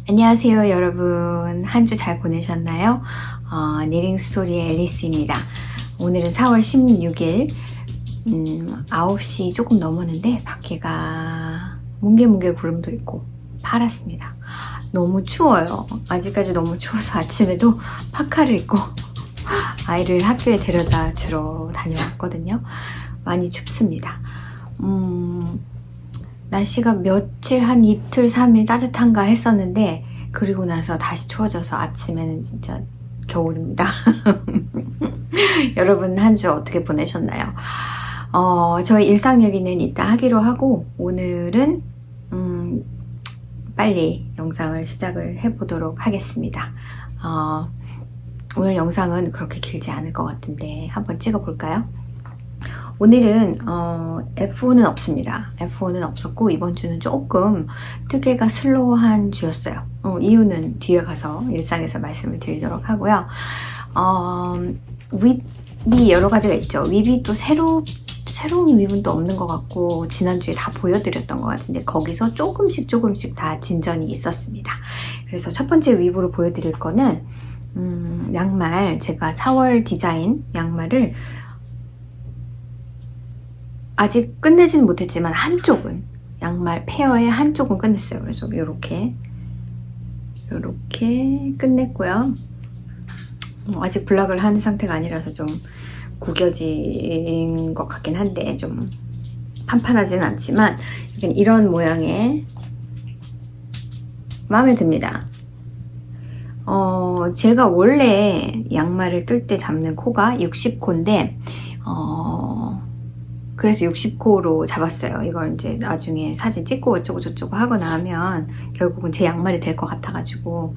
안녕하세요 여러분. 한 주 잘 보내셨나요? 니링 스토리의 앨리스입니다. 오늘은 4월 16일 9시 조금 넘었는데 밖에가 뭉게뭉게 구름도 있고 파랗습니다. 너무 추워요. 아직까지 너무 추워서 아침에도 파카를 입고 아이를 학교에 데려다 주러 다녀왔거든요. 많이 춥습니다. 날씨가 며칠 한 이틀 3일 따뜻한가 했었는데 그리고 나서 다시 추워져서 아침에는 진짜 겨울입니다. 여러분 한 주 어떻게 보내셨나요? 저희 일상여기는 이따 하기로 하고 오늘은 빨리 영상을 시작을 해보도록 하겠습니다. 오늘 영상은 그렇게 길지 않을 것 같은데 한번 찍어볼까요? 오늘은 F5는 없습니다. F5는 없었고 이번 주는 조금 뜨개가 슬로우한 주였어요. 이유는 뒤에 가서 일상에서 말씀을 드리도록 하고요. 윗이 여러 가지가 있죠. 윗이 또 새로운 윗은 또 없는 것 같고 지난주에 다 보여드렸던 것 같은데 거기서 조금씩 다 진전이 있었습니다. 그래서 첫 번째 윗으로 보여드릴 거는 양말, 제가 4월 디자인 양말을 아직 끝내지는 못했지만 한쪽은, 양말 페어의 한쪽은 끝냈어요. 그래서 요렇게 끝냈고요. 아직 블락을 한 상태가 아니라서 좀 구겨진 것 같긴 한데 좀 판판하지는 않지만 이런 모양의 마음에 듭니다. 제가 원래 양말을 뜰 때 잡는 코가 60코인데 그래서 60코로 잡았어요. 이걸 이제 나중에 사진 찍고 어쩌고 저쩌고 하고 나면 결국은 제 양말이 될 것 같아가지고.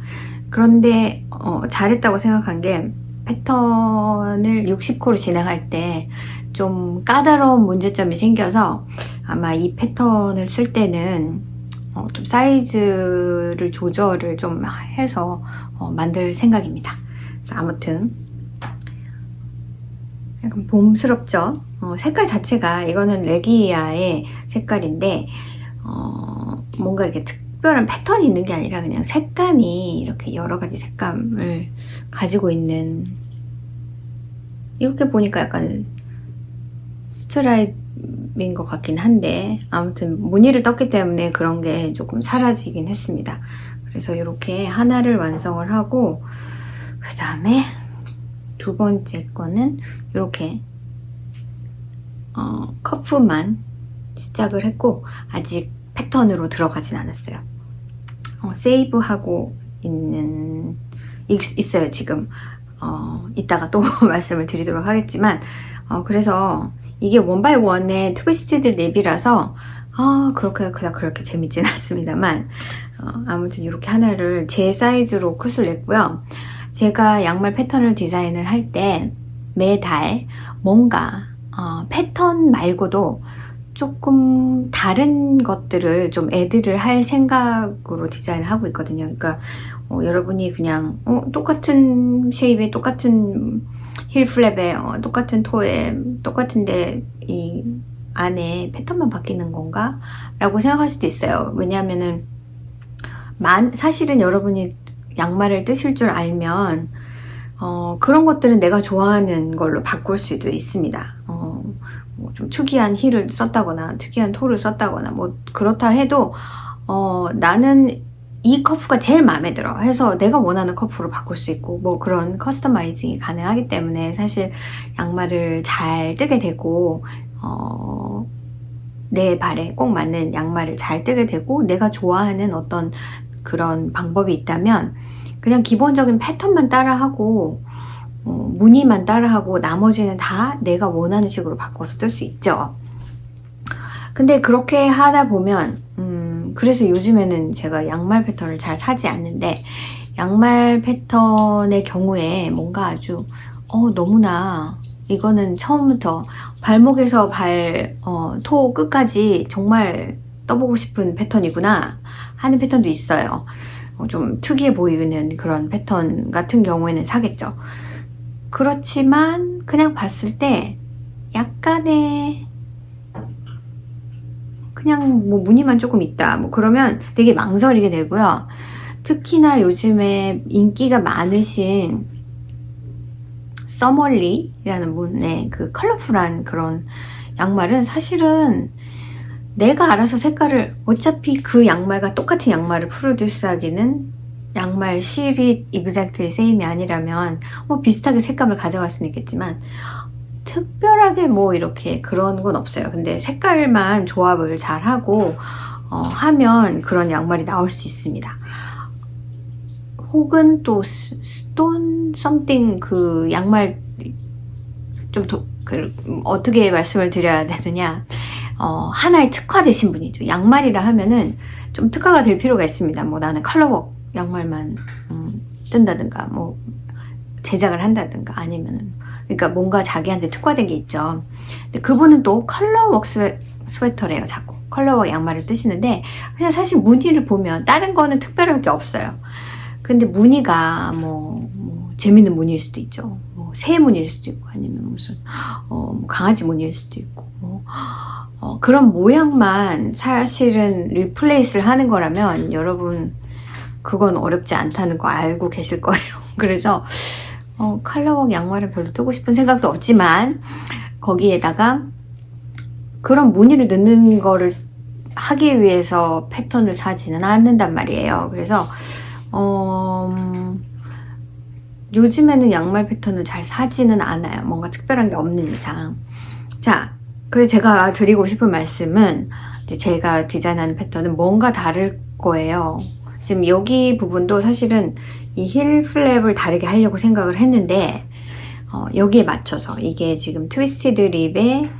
그런데 잘했다고 생각한 게 패턴을 60코로 진행할 때 좀 까다로운 문제점이 생겨서 아마 이 패턴을 쓸 때는 좀 사이즈를 조절을 좀 해서 만들 생각입니다. 그래서 아무튼 약간 봄스럽죠? 색깔 자체가, 이거는 레기아의 색깔인데 뭔가 이렇게 특별한 패턴이 있는 게 아니라 그냥 색감이 이렇게 여러 가지 색감을 가지고 있는, 이렇게 보니까 약간 스트라이프인 것 같긴 한데 아무튼 무늬를 떴기 때문에 그런 게 조금 사라지긴 했습니다. 그래서 이렇게 하나를 완성을 하고 그 다음에 두 번째 거는 이렇게 커프만 시작을 했고 아직 패턴으로 들어가진 않았어요. 세이브하고 있어요 지금. 이따가 또 말씀을 드리도록 하겠지만 그래서 이게 원바이원의 트위스티드 랩이라서 그렇게 재밌진 않습니다만 아무튼 이렇게 하나를 제 사이즈로 컷을 냈고요. 제가 양말 패턴을 디자인을 할 때 매달 뭔가 패턴 말고도 조금 다른 것들을 좀 애드를 할 생각으로 디자인을 하고 있거든요. 그러니까 여러분이 그냥 똑같은 쉐입에 똑같은 힐 플랩에 똑같은 토에 똑같은데 이 안에 패턴만 바뀌는 건가? 라고 생각할 수도 있어요. 왜냐하면은 사실은 여러분이 양말을 뜨실 줄 알면 그런 것들은 내가 좋아하는 걸로 바꿀 수도 있습니다. 좀 특이한 힐을 썼다거나 특이한 토를 썼다거나 뭐 그렇다 해도 나는 이 커프가 제일 마음에 들어 해서 내가 원하는 커프로 바꿀 수 있고 뭐 그런 커스터마이징이 가능하기 때문에 사실 양말을 잘 뜨게 되고 내 발에 꼭 맞는 양말을 잘 뜨게 되고 내가 좋아하는 어떤 그런 방법이 있다면 그냥 기본적인 패턴만 따라하고 무늬만 따라하고 나머지는 다 내가 원하는 식으로 바꿔서 뜰 수 있죠. 근데 그렇게 하다 보면 그래서 요즘에는 제가 양말 패턴을 잘 사지 않는데 양말 패턴의 경우에 뭔가 아주 너무나 이거는 처음부터 발목에서 토 끝까지 정말 떠보고 싶은 패턴이구나 하는 패턴도 있어요. 좀 특이해 보이는 그런 패턴 같은 경우에는 사겠죠. 그렇지만 그냥 봤을 때 약간의 그냥 뭐 무늬만 조금 있다 뭐 그러면 되게 망설이게 되고요. 특히나 요즘에 인기가 많으신 서멀리라는 분의 그 컬러풀한 그런 양말은 사실은 내가 알아서 색깔을, 어차피 그 양말과 똑같은 양말을 프로듀스 하기는 양말 실이 exactly same이 아니라면 뭐 비슷하게 색감을 가져갈 수는 있겠지만 특별하게 뭐 이렇게 그런 건 없어요. 근데 색깔만 조합을 잘 하고 하면 그런 양말이 나올 수 있습니다. 혹은 또 스톤 썸띵 그 양말 좀 어떻게 말씀을 드려야 되느냐, 하나에 특화되신 분이죠. 양말이라 하면은 좀 특화가 될 필요가 있습니다. 뭐 나는 컬러웍 양말만 뜬다든가 뭐 제작을 한다든가 아니면은, 그러니까 뭔가 자기한테 특화된 게 있죠. 근데 그분은 또 컬러웍 스웨터래요. 자꾸 컬러웍 양말을 뜨시는데 그냥 사실 무늬를 보면 다른 거는 특별할 게 없어요. 근데 무늬가 뭐 재밌는 무늬일 수도 있죠. 뭐 새 무늬일 수도 있고 아니면 무슨 강아지 무늬일 수도 있고 그런 모양만 사실은 리플레이스를 하는 거라면 여러분 그건 어렵지 않다는 거 알고 계실 거예요. 그래서 컬러웍 양말을 별로 뜨고 싶은 생각도 없지만 거기에다가 그런 무늬를 넣는 거를 하기 위해서 패턴을 사지는 않는단 말이에요. 그래서 요즘에는 양말 패턴을 잘 사지는 않아요. 뭔가 특별한 게 없는 이상. 자, 그래서 제가 드리고 싶은 말씀은 이제 제가 디자인하는 패턴은 뭔가 다를 거예요. 지금 여기 부분도 사실은 이 힐 플랩을 다르게 하려고 생각을 했는데 여기에 맞춰서 이게 지금 트위스티드 립의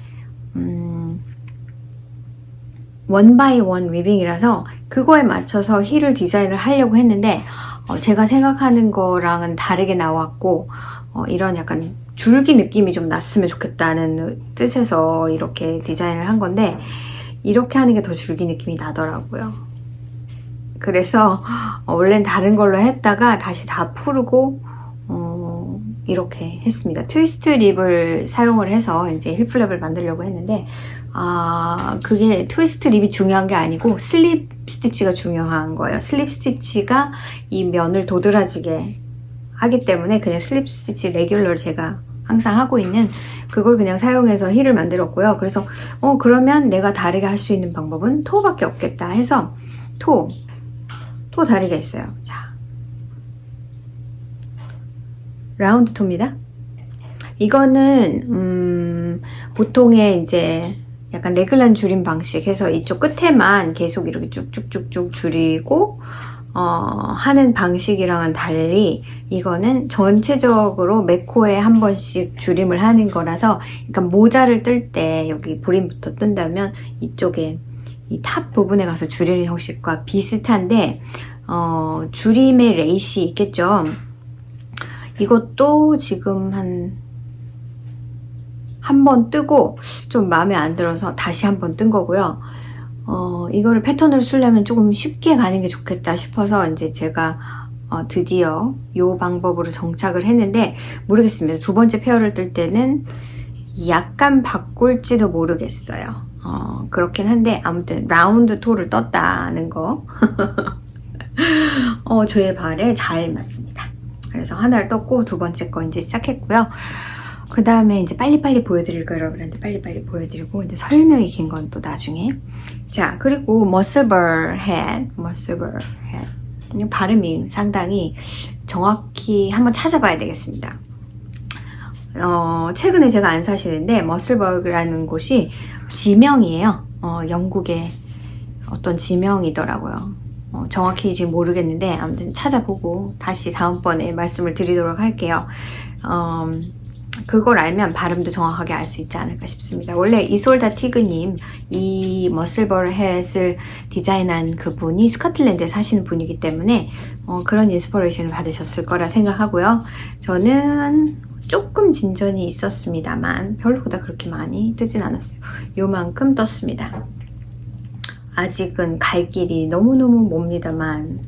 원 바이 원 위빙이라서 그거에 맞춰서 힐을 디자인을 하려고 했는데 제가 생각하는 거랑은 다르게 나왔고 이런 약간 줄기 느낌이 좀 났으면 좋겠다는 뜻에서 이렇게 디자인을 한 건데 이렇게 하는 게 더 줄기 느낌이 나더라고요. 그래서 원래는 다른 걸로 했다가 다시 다 풀고 이렇게 했습니다. 트위스트 립을 사용을 해서 이제 힐 플랩을 만들려고 했는데 그게 트위스트 립이 중요한 게 아니고 슬립 스티치가 중요한 거예요. 슬립 스티치가 이 면을 도드라지게 하기 때문에 그냥 슬립 스티치 레귤러를 제가 항상 하고 있는 그걸 그냥 사용해서 힐을 만들었고요. 그래서 그러면 내가 다르게 할 수 있는 방법은 토밖에 없겠다 해서 토 다리가 있어요. 자, 라운드 토입니다. 이거는 보통의 이제 약간 레글란 줄임 방식 해서 이쪽 끝에만 계속 이렇게 쭉쭉쭉쭉 줄이고 하는 방식이랑은 달리 이거는 전체적으로 매 코에 한 번씩 줄임을 하는 거라서, 그러니까 모자를 뜰 때 여기 브림부터 뜬다면 이쪽에 이 탑 부분에 가서 줄이는 형식과 비슷한데 줄임의 레이시 있겠죠. 이것도 지금 한 번 뜨고 좀 마음에 안 들어서 다시 한 번 뜬 거고요. 이거를 패턴으로 쓰려면 조금 쉽게 가는 게 좋겠다 싶어서 이제 제가 드디어 이 방법으로 정착을 했는데 모르겠습니다. 두 번째 페어를 뜰 때는 약간 바꿀지도 모르겠어요. 그렇긴 한데 아무튼 라운드 토를 떴다는 거 저의 발에 잘 맞습니다. 그래서 하나를 떴고 두 번째 거 이제 시작했고요. 그 다음에 이제 빨리빨리 보여드릴 거 여러분한테 빨리빨리 보여드리고 이제 설명이 긴 건 또 나중에. 자, 그리고 머슬벌 헤드 발음이 상당히 정확히 한번 찾아봐야 되겠습니다. 최근에 제가 안 사시는데 머슬버그라는 곳이 지명이에요. 영국의 어떤 지명이더라고요. 정확히 지금 모르겠는데 아무튼 찾아보고 다시 다음번에 말씀을 드리도록 할게요. 그걸 알면 발음도 정확하게 알 수 있지 않을까 싶습니다. 원래 이솔다 티그님, 이 머슬벌 햇을 디자인한 그분이 스코틀랜드에 사시는 분이기 때문에 그런 인스퍼레이션을 받으셨을 거라 생각하고요. 저는 조금 진전이 있었습니다만 별로보다 그렇게 많이 뜨진 않았어요. 요만큼 떴습니다. 아직은 갈 길이 너무너무 멉니다만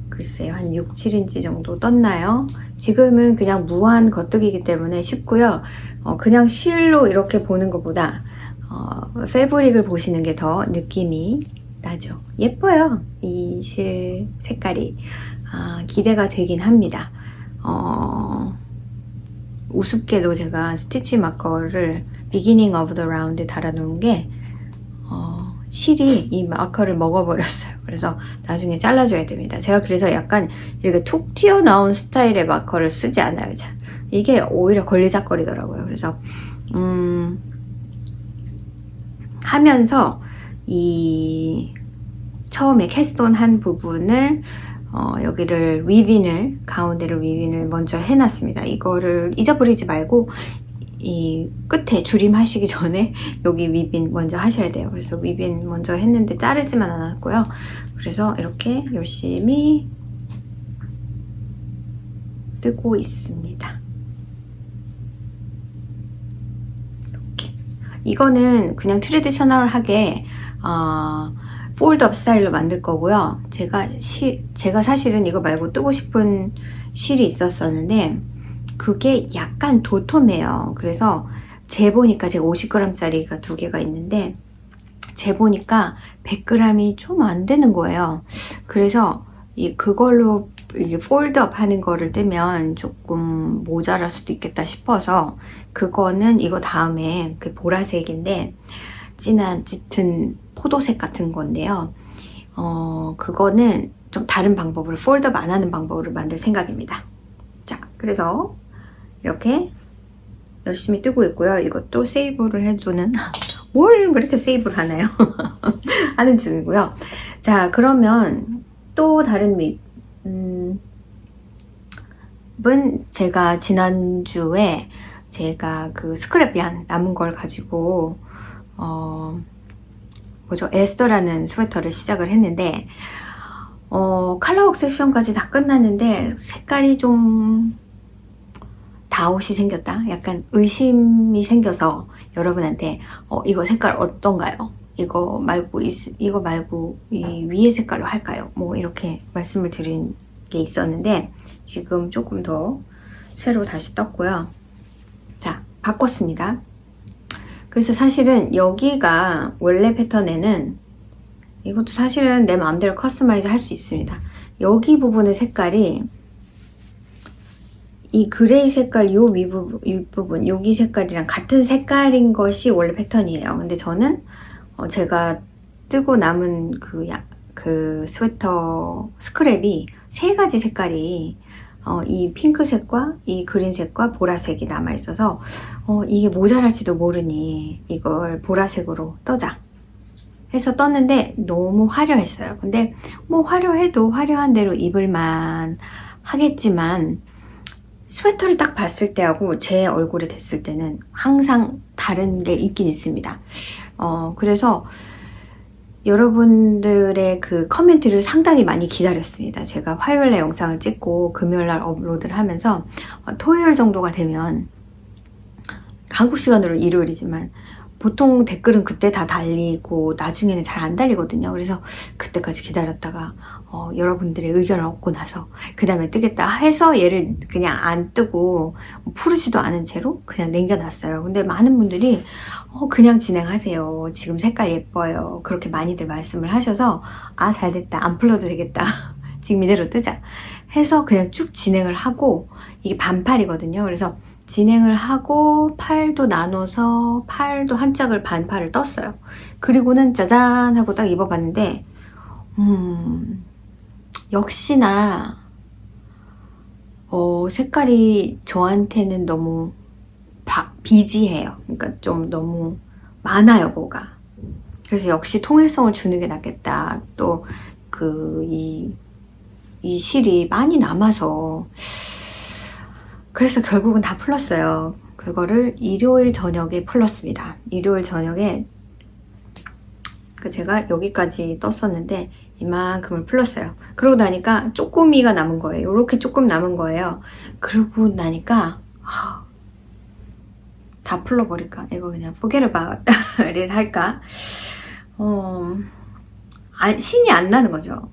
글쎄요, 한 6, 7인치 정도 떴나요? 지금은 그냥 무한 겉뜨기이기 때문에 쉽고요. 그냥 실로 이렇게 보는 것보다 패브릭을 보시는 게 더 느낌이 나죠. 예뻐요. 이 실 색깔이. 기대가 되긴 합니다. 우습게도 제가 스티치 마커를 비기닝 오브 더 라운드에 달아놓은 게 실이 이 마커를 먹어버렸어요. 그래서 나중에 잘라줘야 됩니다. 제가 그래서 약간 이렇게 툭 튀어나온 스타일의 마커를 쓰지 않아요. 자, 이게 오히려 걸리적거리더라고요. 그래서 하면서 이 처음에 캐스톤 한 부분을 여기를 위빈을 가운데를 위빈을 먼저 해놨습니다. 이거를 잊어버리지 말고 이 끝에 줄임 하시기 전에 여기 위빈 먼저 하셔야 돼요. 그래서 위빈 먼저 했는데 자르지만 않았고요. 그래서 이렇게 열심히 뜨고 있습니다. 이렇게. 이거는 그냥 트레디셔널하게 폴드업 스타일로 만들 거고요. 제가 사실은 이거 말고 뜨고 싶은 실이 있었었는데 그게 약간 도톰해요. 그래서 재보니까 제가 50g짜리가 2개가 있는데 재보니까 100g이 좀 안 되는 거예요. 그래서 그걸로 이게 폴드업 하는 거를 뜨면 조금 모자랄 수도 있겠다 싶어서 그거는 이거 다음에 그 보라색인데 진한 짙은 포도색 같은 건데요. 그거는 좀 다른 방법으로 폴드업 안 하는 방법으로 만들 생각입니다. 자, 그래서 이렇게 열심히 뜨고 있고요. 이것도 세이브를 해두는 뭘 그렇게 세이브를 하나요? 하는 중이고요. 자, 그러면 또 다른 은 제가 지난주에 제가 그 스크랩얀 남은 걸 가지고 에스더라는 스웨터를 시작을 했는데 컬러 옥세션까지 다 끝났는데 색깔이 좀 다옷이 생겼다. 약간 의심이 생겨서 여러분한테 이거 색깔 어떤가요? 이거 말고 이 위에 색깔로 할까요? 뭐 이렇게 말씀을 드린 게 있었는데 지금 조금 더 새로 다시 떴고요. 자, 바꿨습니다. 그래서 사실은 여기가 원래 패턴에는 이것도 사실은 내 마음대로 커스터마이즈 할 수 있습니다. 여기 부분의 색깔이 이 그레이 색깔 요 윗부분 여기 색깔이랑 같은 색깔인 것이 원래 패턴이에요. 근데 저는 제가 뜨고 남은 그 스웨터 스크랩이 3가지 색깔이 이 핑크색과 이 그린색과 보라색이 남아있어서 이게 모자랄지도 모르니 이걸 보라색으로 떠자 해서 떴는데 너무 화려했어요. 근데 뭐 화려해도 화려한 대로 입을만 하겠지만 스웨터를 딱 봤을 때하고 제 얼굴에 댔을 때는 항상 다른 게 있긴 있습니다. 그래서 여러분들의 그 커멘트를 상당히 많이 기다렸습니다. 제가 화요일날 영상을 찍고 금요일날 업로드를 하면서 토요일 정도가 되면 한국 시간으로 일요일이지만 보통 댓글은 그때 다 달리고 나중에는 잘 안 달리거든요. 그래서 그때까지 기다렸다가 여러분들의 의견을 얻고 나서 그 다음에 뜨겠다 해서 얘를 그냥 안 뜨고 푸르지도 않은 채로 그냥 남겨놨어요. 근데 많은 분들이 그냥 진행하세요. 지금 색깔 예뻐요. 그렇게 많이들 말씀을 하셔서 잘됐다. 안 풀러도 되겠다. 지금 이대로 뜨자 해서 그냥 쭉 진행을 하고 이게 반팔이거든요. 그래서 진행을 하고 팔도 나눠서 팔도 한 짝을 반팔을 떴어요. 그리고는 짜잔 하고 딱 입어봤는데 역시나 색깔이 저한테는 너무 비지해요. 그러니까 좀 너무 많아요, 뭐가. 그래서 역시 통일성을 주는 게 낫겠다. 또 이 실이 많이 남아서 그래서 결국은 다 풀었어요. 그거를 일요일 저녁에 풀었습니다. 일요일 저녁에 제가 여기까지 떴었는데 이만큼을 풀었어요. 그러고 나니까 쪼꼬미가 남은 거예요. 이렇게 조금 남은 거예요. 그러고 나니까 다 풀러버릴까? 이거 그냥 forget about를 할까? 신이 안 나는 거죠.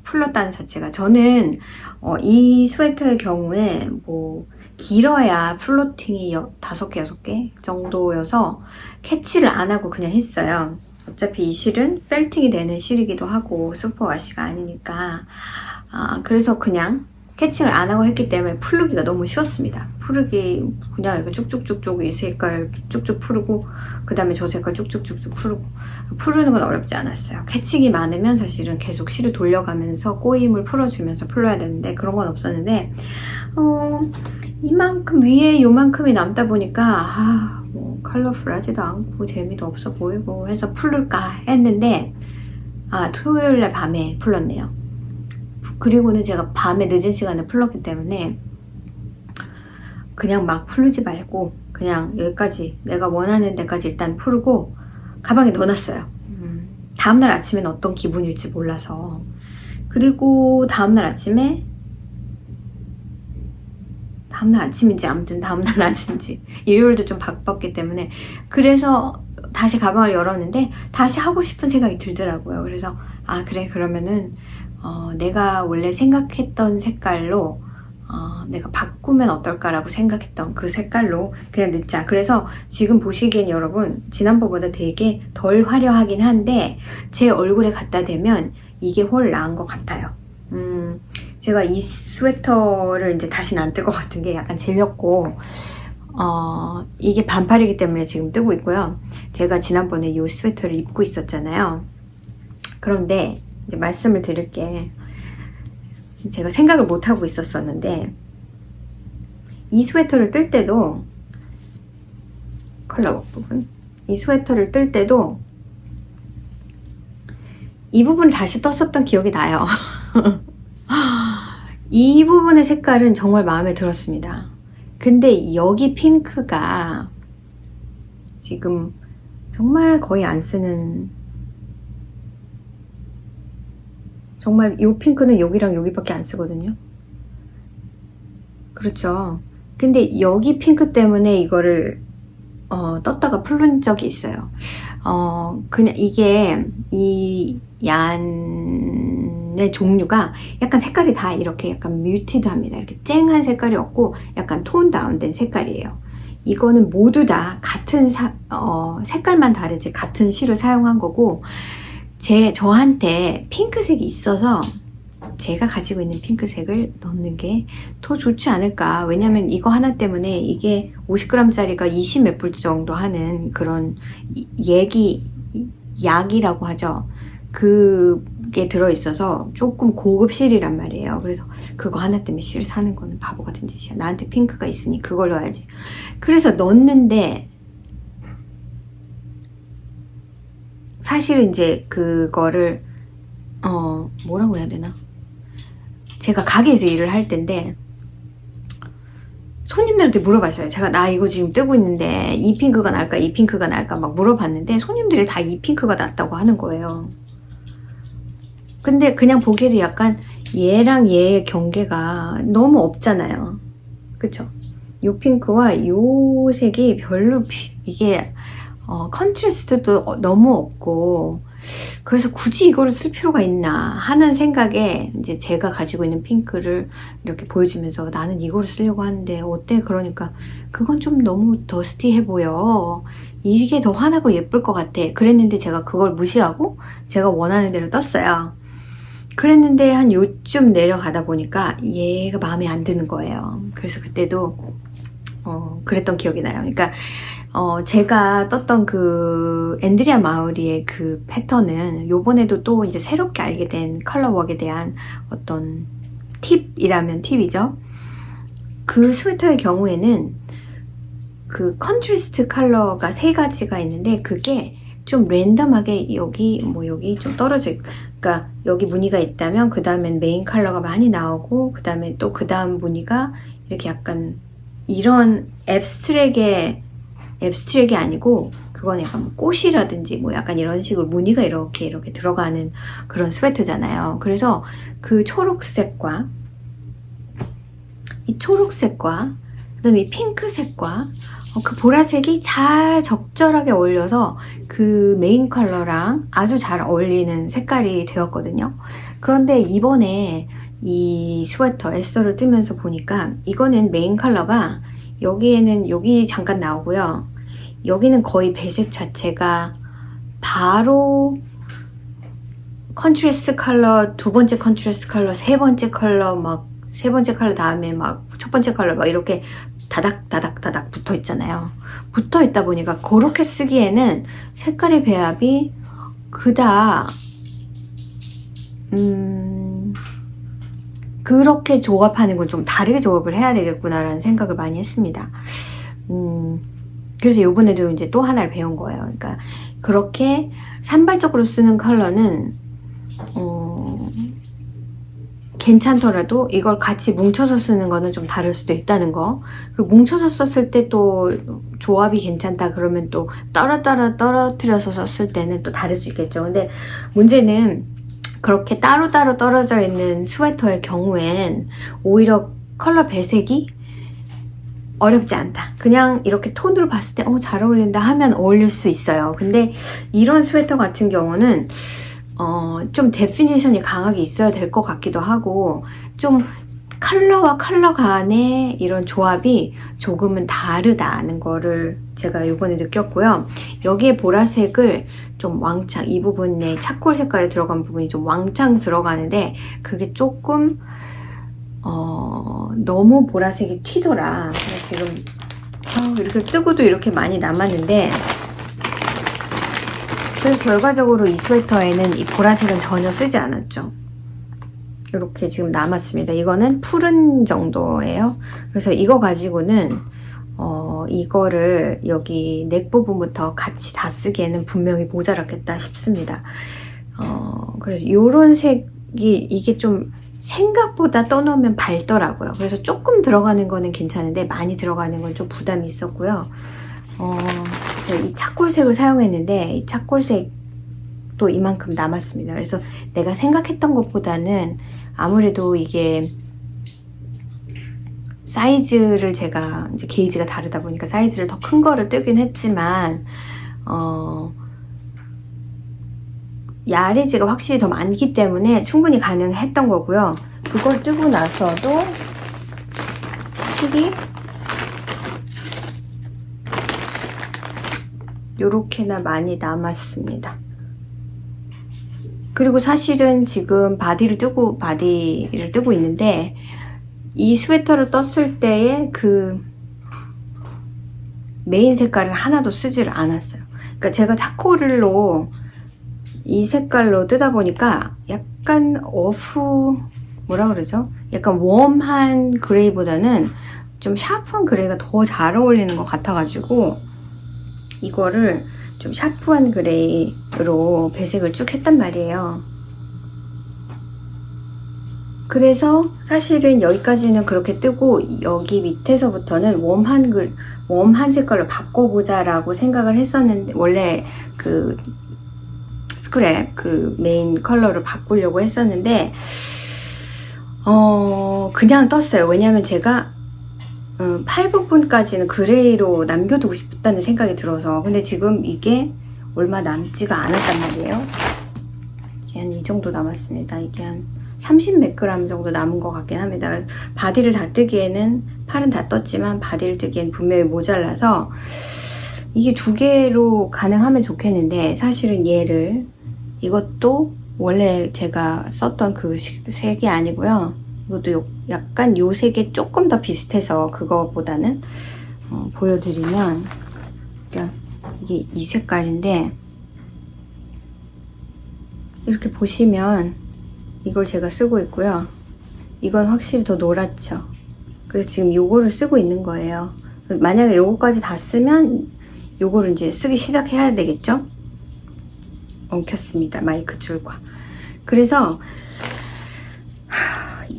풀렀다는 자체가. 저는 이 스웨터의 경우에 뭐 길어야 플로팅이 5개, 6개 정도여서 캐치를 안 하고 그냥 했어요. 어차피 이 실은 펠팅이 되는 실이기도 하고 슈퍼와시가 아니니까 그래서 그냥 캐칭을 안 하고 했기 때문에 풀르기가 너무 쉬웠습니다. 풀르기 그냥 이거 쭉쭉쭉쭉 이 색깔 쭉쭉 풀고 그 다음에 저 색깔 쭉쭉쭉쭉 풀고 풀르는 건 어렵지 않았어요. 캐칭이 많으면 사실은 계속 실을 돌려가면서 꼬임을 풀어주면서 풀러야 되는데 그런 건 없었는데 이만큼 위에 요만큼이 남다 보니까 뭐 컬러풀하지도 않고 재미도 없어 보이고 해서 풀을까 했는데 토요일날 밤에 풀렀네요. 그리고는 제가 밤에 늦은 시간에 풀렀기 때문에 그냥 막 풀지 말고 그냥 여기까지 내가 원하는 데까지 일단 풀고 가방에 넣어놨어요. 다음날 아침에는 어떤 기분일지 몰라서. 그리고 다음날 아침인지 아무튼 다음날 아침인지 일요일도 좀 바빴기 때문에 그래서 다시 가방을 열었는데 다시 하고 싶은 생각이 들더라고요. 그래서 그래 그러면은 내가 원래 생각했던 색깔로 내가 바꾸면 어떨까라고 생각했던 그 색깔로 그냥 넣자. 그래서 지금 보시기엔 여러분 지난번보다 되게 덜 화려하긴 한데 제 얼굴에 갖다 대면 이게 훨 나은 것 같아요. 제가 이 스웨터를 이제 다시는 안 뜰 것 같은 게 약간 질렸고 이게 반팔이기 때문에 지금 뜨고 있고요. 제가 지난번에 이 스웨터를 입고 있었잖아요. 그런데 이제 말씀을 드릴게 제가 생각을 못하고 있었었는데 이 스웨터를 뜰 때도 컬러웍 부분 이 스웨터를 뜰 때도 이 부분을 다시 떴었던 기억이 나요. 이 부분의 색깔은 정말 마음에 들었습니다. 근데 여기 핑크가 지금 정말 거의 안 쓰는 정말 이 핑크는 여기랑 여기밖에 안 쓰거든요. 그렇죠. 근데 여기 핑크 때문에 이거를 떴다가 풀른 적이 있어요. 그냥 이게 이 얀의 종류가 약간 색깔이 다 이렇게 약간 뮤티드합니다. 이렇게 쨍한 색깔이 없고 약간 톤 다운된 색깔이에요. 이거는 모두 다 같은 색깔만 다르지 같은 실을 사용한 거고 저한테 핑크색이 있어서 제가 가지고 있는 핑크색을 넣는 게 더 좋지 않을까. 왜냐면 이거 하나 때문에 이게 50g짜리가 20 몇 불 정도 하는 그런 약이라고 하죠. 그게 들어있어서 조금 고급 실이란 말이에요. 그래서 그거 하나 때문에 실 사는 거는 바보 같은 짓이야. 나한테 핑크가 있으니 그걸 넣어야지. 그래서 넣었는데 사실은 이제 그거를 뭐라고 해야 되나? 제가 가게에서 일을 할 텐데 손님들한테 물어봤어요. 제가 나 이거 지금 뜨고 있는데 이 핑크가 나을까 이 핑크가 나을까 막 물어봤는데 손님들이 다 이 핑크가 낫다고 하는 거예요. 근데 그냥 보기에도 약간 얘랑 얘의 경계가 너무 없잖아요. 그쵸? 요 핑크와 요 색이 별로 이게 컨트라스트도 너무 없고 그래서 굳이 이거를 쓸 필요가 있나 하는 생각에 이제 제가 가지고 있는 핑크를 이렇게 보여주면서 나는 이거를 쓰려고 하는데 어때? 그러니까 그건 좀 너무 더스티해 보여. 이게 더 환하고 예쁠 것 같아. 그랬는데 제가 그걸 무시하고 제가 원하는 대로 떴어요. 그랬는데 한 요쯤 내려가다 보니까 얘가 마음에 안 드는 거예요. 그래서 그때도 그랬던 기억이 나요. 그러니까 제가 떴던 그 앤드리아 마우리의 그 패턴은 요번에도 또 이제 새롭게 알게 된 컬러웍에 대한 어떤 팁이라면 팁이죠. 그 스웨터의 경우에는 그 컨트리스트 컬러가 3가지가 있는데 그게 좀 랜덤하게 여기 좀 떨어져 있고 그러니까 여기 무늬가 있다면 그 다음엔 메인 컬러가 많이 나오고 그 다음에 또 그 다음 무늬가 이렇게 약간 이런 앱스트랙이 아니고 그건 약간 뭐 꽃이라든지 뭐 약간 이런 식으로 무늬가 이렇게 들어가는 그런 스웨터잖아요. 그래서 그 초록색과 이 초록색과 그다음에 이 핑크색과 그 보라색이 잘 적절하게 어울려서 그 메인 컬러랑 아주 잘 어울리는 색깔이 되었거든요. 그런데 이번에 이 스웨터 에스더를 뜨면서 보니까 이거는 메인 컬러가 여기에는 여기 잠깐 나오고요. 여기는 거의 배색 자체가 바로 컨트라스트 컬러, 두 번째 컨트라스트 컬러, 세 번째 컬러, 막 세 번째 컬러 다음에 막 첫 번째 컬러 막 이렇게 다닥다닥 붙어 있잖아요. 붙어 있다 보니까 그렇게 쓰기에는 색깔의 배합이 그닥 그렇게 조합하는 건 좀 다르게 조합을 해야 되겠구나라는 생각을 많이 했습니다. 그래서 이번에도 이제 또 하나를 배운 거예요. 그러니까 그렇게 산발적으로 쓰는 컬러는 괜찮더라도 이걸 같이 뭉쳐서 쓰는 거는 좀 다를 수도 있다는 거. 그리고 뭉쳐서 썼을 때 또 조합이 괜찮다 그러면 또 떨어뜨려서 썼을 때는 또 다를 수 있겠죠. 근데 문제는 그렇게 따로따로 떨어져 있는 스웨터의 경우엔 오히려 컬러 배색이 어렵지 않다. 그냥 이렇게 톤으로 봤을 때 잘 어울린다 하면 어울릴 수 있어요. 근데 이런 스웨터 같은 경우는 좀 데피니션이 강하게 있어야 될 것 같기도 하고 좀 컬러와 컬러 간의 이런 조합이 조금은 다르다는 거를 제가 이번에 느꼈고요. 여기에 보라색을 좀 왕창 이 부분에 차콜 색깔이 들어간 부분이 좀 왕창 들어가는데 그게 조금 너무 보라색이 튀더라. 그래서 지금 이렇게 뜨고도 이렇게 많이 남았는데 그래서 결과적으로 이 스웨터에는 이 보라색은 전혀 쓰지 않았죠. 이렇게 지금 남았습니다. 이거는 푸른 정도예요. 그래서 이거 가지고는 이거를 여기 넥 부분부터 같이 다 쓰기에는 분명히 모자랐겠다 싶습니다. 그래서 이런 색이 이게 좀 생각보다 떠놓으면 밝더라고요. 그래서 조금 들어가는 거는 괜찮은데 많이 들어가는 건 좀 부담이 있었고요. 제가 이 차콜색을 사용했는데 이 차콜색도 이만큼 남았습니다. 그래서 내가 생각했던 것보다는 아무래도 이게 사이즈를 제가 이제 게이지가 다르다 보니까 사이즈를 더 큰 거를 뜨긴 했지만 야리지가 확실히 더 많기 때문에 충분히 가능했던 거고요. 그걸 뜨고 나서도 실이 요렇게나 많이 남았습니다. 그리고 사실은 지금 바디를 뜨고 있는데 이 스웨터를 떴을 때의 그 메인 색깔은 하나도 쓰지를 않았어요. 그러니까 제가 차콜로 이 색깔로 뜨다 보니까 약간 뭐라 그러죠? 약간 웜한 그레이보다는 좀 샤프한 그레이가 더 잘 어울리는 것 같아가지고 이거를 좀 샤프한 그레이로 배색을 쭉 했단 말이에요. 그래서 사실은 여기까지는 그렇게 뜨고 여기 밑에서부터는 웜한 색깔로 바꿔보자 라고 생각을 했었는데 원래 그 스크랩 그 메인 컬러를 바꾸려고 했었는데 그냥 떴어요. 왜냐면 제가 팔 부분까지는 그레이로 남겨두고 싶다는 생각이 들어서. 근데 지금 이게 얼마 남지가 않았단 말이에요. 한 이 정도 남았습니다. 이게 한 30 몇 그램 정도 남은 것 같긴 합니다. 바디를 다 뜨기에는 팔은 다 떴지만 바디를 뜨기엔 분명히 모자라서 이게 두 개로 가능하면 좋겠는데 사실은 이것도 원래 제가 썼던 그 색이 아니고요. 이것도 약간 요 색에 조금 더 비슷해서 그거보다는 보여드리면 그러니까 이게 이 색깔인데 이렇게 보시면 이걸 제가 쓰고 있고요. 이건 확실히 더 노랗죠. 그래서 지금 요거를 쓰고 있는 거예요. 만약에 요거까지 다 쓰면 요거를 이제 쓰기 시작해야 되겠죠? 엉켰습니다. 마이크 줄과. 그래서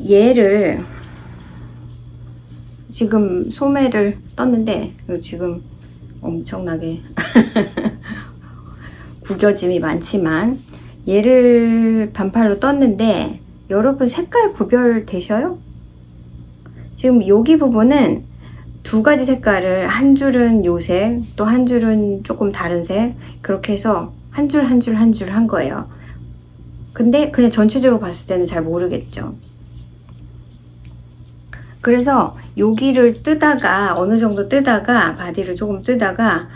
얘를 지금 소매를 떴는데 지금 엄청나게 구겨짐이 많지만 얘를 반팔로 떴는데 여러분 색깔 구별 되셔요? 지금 여기 부분은 두 가지 색깔을 한 줄은 요색 또 한 줄은 조금 다른 색 그렇게 해서 한 줄 한 줄 한 줄 한 거예요. 근데 그냥 전체적으로 봤을 때는 잘 모르겠죠. 그래서 여기를 뜨다가 어느 정도 뜨다가 바디를 조금 뜨다가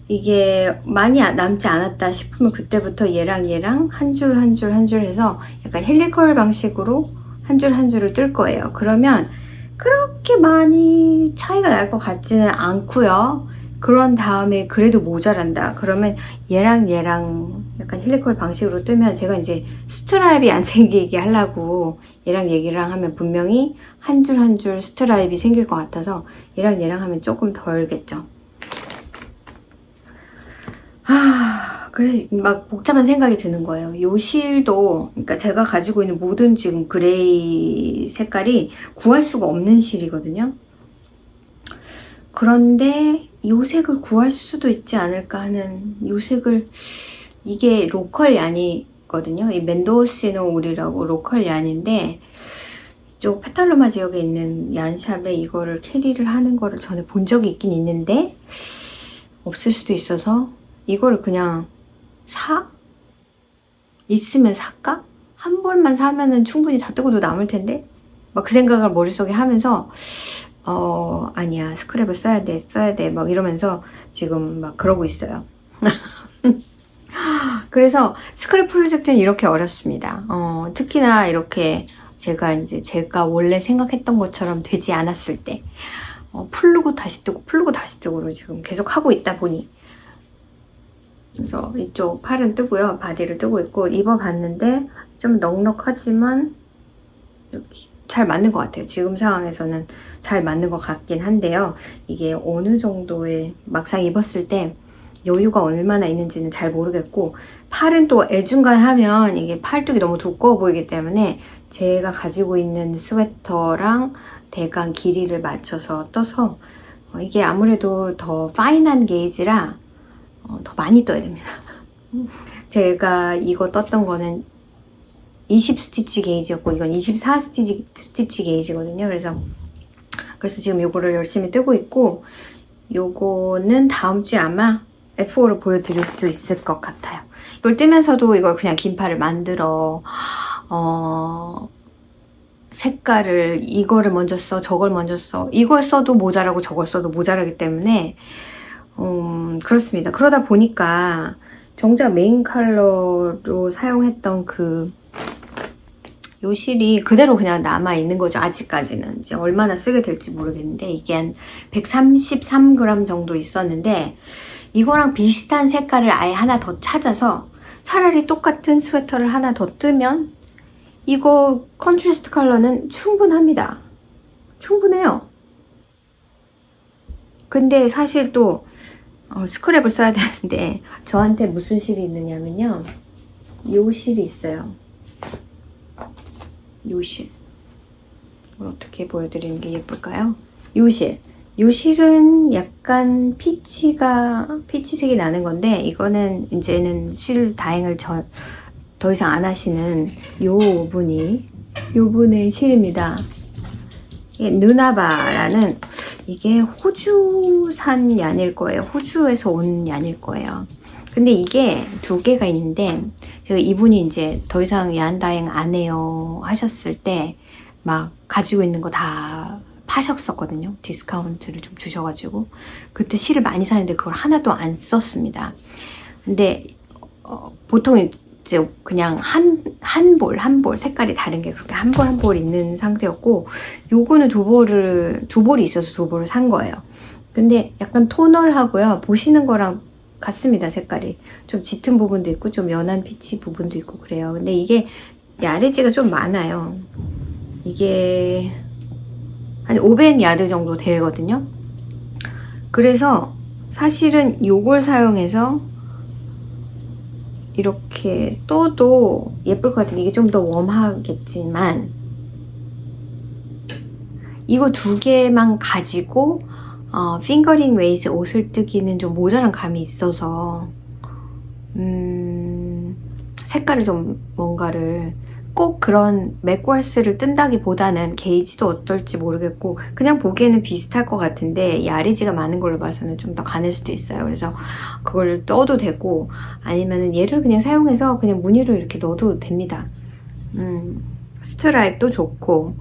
이게 많이 남지 않았다 싶으면 그때부터 얘랑 얘랑 한 줄 한 줄 한 줄 해서 약간 헬리컬 방식으로 한 줄 한 줄을 뜰 거예요. 그러면 그렇게 많이 차이가 날 것 같지는 않고요. 그런 다음에 그래도 모자란다. 그러면 얘랑 얘랑 약간 헬리컬 방식으로 뜨면 제가 이제 스트라이프이 안 생기게 하려고 얘랑 얘기랑 하면 분명히 한 줄 한 줄 스트라이프이 생길 것 같아서 얘랑 얘랑 하면 조금 덜겠죠. 그래서 막 복잡한 생각이 드는 거예요. 요 실도, 그러니까 제가 가지고 있는 모든 지금 그레이 색깔이 구할 수가 없는 실이거든요. 그런데 요 색을 구할 수도 있지 않을까 하는 요 색을, 이게 로컬 얀이거든요. 이 멘도시노 울이라고 로컬 얀인데 이쪽 페탈로마 지역에 있는 얀샵에 이거를 캐리를 하는 거를 전에 본 적이 있긴 있는데 없을 수도 있어서 이거를 그냥 있으면 살까? 한 벌만 사면은 충분히 다 뜨고도 남을 텐데? 막 그 생각을 머릿속에 하면서, 아니야. 스크랩을 써야 돼. 막 이러면서 지금 막 그러고 있어요. 그래서 스크랩 프로젝트는 이렇게 어렵습니다. 특히나 이렇게 제가 원래 생각했던 것처럼 되지 않았을 때, 풀르고 다시 뜨고로 지금 계속 하고 있다 보니, 그래서 이쪽 팔은 뜨고요. 바디를 뜨고 있고 입어봤는데 좀 넉넉하지만 이렇게 잘 맞는 것 같아요. 지금 상황에서는 잘 맞는 것 같긴 한데요. 이게 어느 정도의 막상 입었을 때 여유가 얼마나 있는지는 잘 모르겠고 팔은 또 애중간하면 이게 팔뚝이 너무 두꺼워 보이기 때문에 제가 가지고 있는 스웨터랑 대강 길이를 맞춰서 떠서 이게 아무래도 더 파인한 게이지라 더 많이 떠야 됩니다. 제가 이거 떴던 거는 20 스티치 게이지였고 이건 24 스티치 게이지거든요. 그래서 지금 요거를 열심히 뜨고 있고 요거는 다음 주에 아마 F5를 보여드릴 수 있을 것 같아요. 이걸 뜨면서도 이걸 그냥 긴팔을 만들어 색깔을 이거를 먼저 써 저걸 먼저 써 이걸 써도 모자라고 저걸 써도 모자라기 때문에 그렇습니다. 그러다 보니까 정작 메인 컬러로 사용했던 요 실이 그대로 그냥 남아있는 거죠. 아직까지는. 이제 얼마나 쓰게 될지 모르겠는데 이게 한 133g 정도 있었는데 이거랑 비슷한 색깔을 아예 하나 더 찾아서 차라리 똑같은 스웨터를 하나 더 뜨면 이거 컨트라스트 컬러는 충분합니다. 충분해요. 근데 사실 또 스크랩을 써야 되는데 저한테 무슨 실이 있느냐면요. 요 실이 있어요. 요 실. 이걸 어떻게 보여드리는 게 예쁠까요? 요 실. 요 실은 약간 피치색이 나는 건데 이거는 이제는 실 다행을 더 이상 안 하시는 요 분의 실입니다. 이게 누나바라는 이게 호주산 얀일 거예요. 호주에서 온 얀일 거예요. 근데 이게 두 개가 있는데 제가 이분이 이제 더 이상 얀 다행 안 해요 하셨을 때 막 가지고 있는 거 다 파셨었거든요. 디스카운트를 좀 주셔가지고 그때 실을 많이 사는데 그걸 하나도 안 썼습니다. 근데 보통 이제 그냥 한 볼 색깔이 다른 게 그렇게 한 볼 있는 상태였고 요거는 두 볼이 있어서 두 볼을 산 거예요. 근데 약간 토널하고요. 보시는 거랑 같습니다. 색깔이 좀 짙은 부분도 있고 좀 연한 피치 부분도 있고 그래요. 근데 이게 야레지가 좀 많아요. 이게 한 500야드 정도 되거든요. 그래서 사실은 요걸 사용해서 이렇게 떠도 예쁠 것 같은데 이게 좀 더 웜하겠지만 이거 두 개만 가지고 핑거링 웨이스 옷을 뜨기는 좀 모자란 감이 있어서 색깔을 좀 뭔가를 꼭 그런 맥월스를 뜬다기보다는 게이지도 어떨지 모르겠고 그냥 보기에는 비슷할 것 같은데 야리지가 많은 걸로 봐서는 좀 더 가늘 수도 있어요. 그래서 그걸 떠도 되고 아니면은 얘를 그냥 사용해서 그냥 무늬를 이렇게 넣어도 됩니다. 스트라이프도 좋고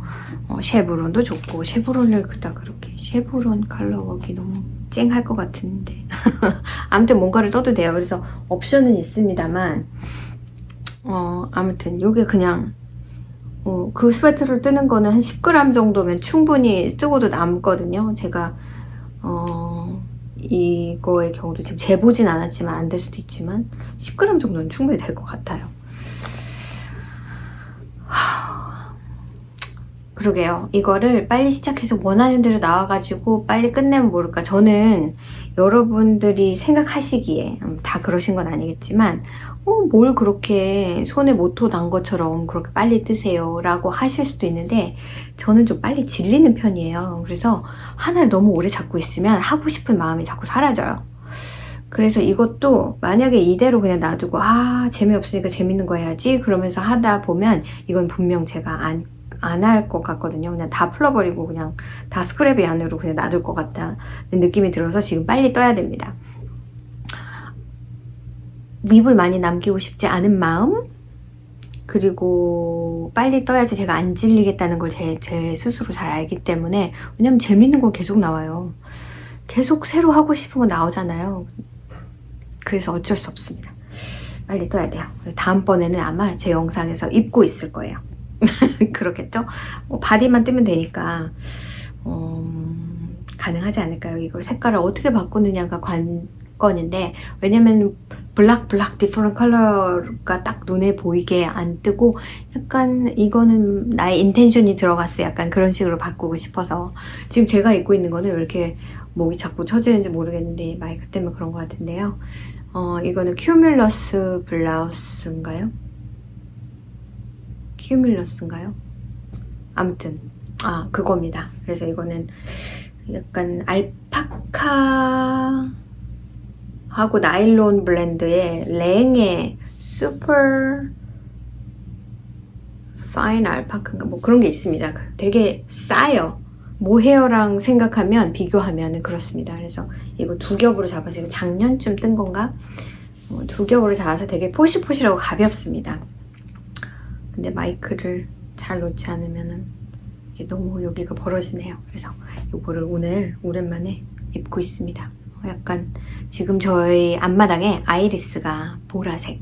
쉐브론도 좋고 쉐브론을 그렇게 쉐브론 컬러 거기 너무 쨍할 것 같은데 아무튼 뭔가를 떠도 돼요. 그래서 옵션은 있습니다만 아무튼 요게 그냥 그 스웨터를 뜨는 거는 한 10g 정도면 충분히 뜨고도 남거든요. 제가 이거의 경우도 지금 재보진 않았지만 안 될 수도 있지만 10g 정도는 충분히 될 것 같아요. 그러게요. 이거를 빨리 시작해서 원하는 대로 나와가지고 빨리 끝내면 모를까. 저는 여러분들이 생각하시기에 다 그러신 건 아니겠지만 뭘 그렇게 손에 모토 난 것처럼 그렇게 빨리 뜨세요 라고 하실 수도 있는데 저는 좀 빨리 질리는 편이에요. 그래서 하나를 너무 오래 잡고 있으면 하고 싶은 마음이 자꾸 사라져요. 그래서 이것도 만약에 이대로 그냥 놔두고 재미없으니까 재밌는 거 해야지 그러면서 하다 보면 이건 분명 제가 안 할 것 같거든요. 그냥 다 풀어버리고 그냥 다 스크랩이 안으로 그냥 놔둘 것 같다는 느낌이 들어서 지금 빨리 떠야 됩니다. 립을 많이 남기고 싶지 않은 마음, 그리고 빨리 떠야지 제가 안 질리겠다는 걸 제 스스로 잘 알기 때문에. 왜냐면 재밌는 건 계속 나와요. 계속 새로 하고 싶은 거 나오잖아요. 그래서 어쩔 수 없습니다. 빨리 떠야 돼요. 다음번에는 아마 제 영상에서 입고 있을 거예요. 그렇겠죠? 바디만 뜨면 되니까 가능하지 않을까요? 이걸 색깔을 어떻게 바꾸느냐가 관건인데, 왜냐면 블락 디퍼런트 컬러가 딱 눈에 보이게 안 뜨고 약간 이거는 나의 인텐션이 들어갔어 약간 그런 식으로 바꾸고 싶어서. 지금 제가 입고 있는 거는 왜 이렇게 목이 자꾸 처지는지 모르겠는데 마이크 때문에 그런 것 같은데요. 이거는 큐뮬러스 블라우스인가요? 큐뮬러스인가요? 아무튼 그겁니다. 그래서 이거는 약간 알파카 하고 나일론 블렌드의 랭의 슈퍼 파인 알파카인가 뭐 그런 게 있습니다. 되게 싸요. 모헤어랑 생각하면 비교하면 그렇습니다. 그래서 이거 두 겹으로 잡아서 이거 작년쯤 뜬 건가? 두 겹으로 잡아서 되게 포실포실하고 가볍습니다. 근데 마이크를 잘 놓지 않으면은 이게 너무 여기가 벌어지네요. 그래서 이거를 오늘 오랜만에 입고 있습니다. 약간 지금 저희 앞마당에 아이리스가 보라색,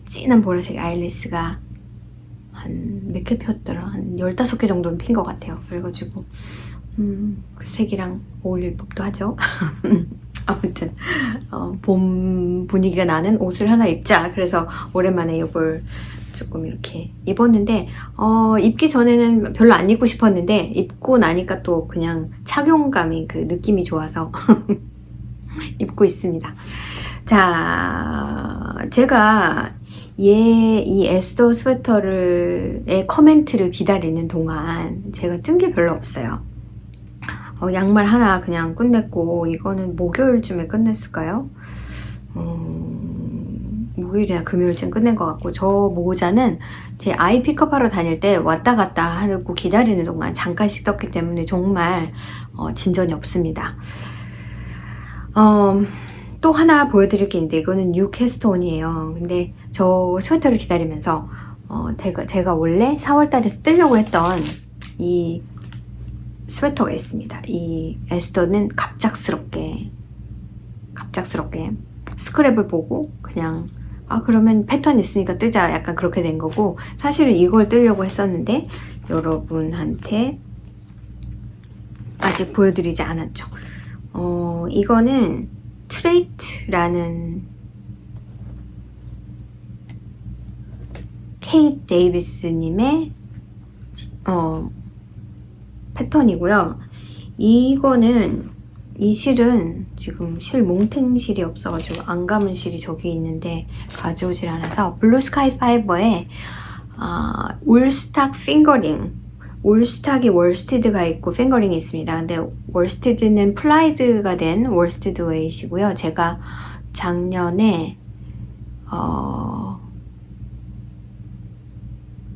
진한 보라색 아이리스가 한 몇 개 폈더라? 한 15개 정도는 핀 것 같아요. 그래가지고 그 색이랑 어울릴 법도 하죠. 아무튼 봄 분위기가 나는 옷을 하나 입자. 그래서 오랜만에 이걸 조금 이렇게 입었는데 입기 전에는 별로 안 입고 싶었는데 입고 나니까 또 그냥 착용감이 그 느낌이 좋아서 입고 있습니다. 자, 제가 이 에스더 스웨터의 커멘트를 기다리는 동안 제가 뜬 게 별로 없어요. 양말 하나 그냥 끝냈고, 이거는 목요일쯤에 끝냈을까요? 목요일이나 금요일쯤 끝낸 것 같고, 저 모자는 제 아이 픽업하러 다닐 때 왔다 갔다 하고 기다리는 동안 잠깐씩 떴기 때문에 정말 진전이 없습니다. 또 하나 보여드릴 게 있는데 이거는 뉴캐스톤이에요. 근데 저 스웨터를 기다리면서 제가 원래 4월달에 뜨려고 했던 이 스웨터가 있습니다. 이 에스더는 갑작스럽게 스크랩을 보고 그냥 그러면 패턴 있으니까 뜨자 약간 그렇게 된 거고, 사실은 이걸 뜨려고 했었는데 여러분한테 아직 보여드리지 않았죠. 이거는 트레이트라는 케이트 데이비스님의 패턴이고요. 이거는 이 실은 지금 실 몽탱실이 없어가지고 안 감은 실이 저기 있는데 가져오질 않아서 블루스카이 파이버의 울스탁 핑거링, 울스탁이 월스티드가 있고 핑거링이 있습니다. 근데 월스티드는 플라이드가 된 월스티드 웨이시고요. 제가 작년에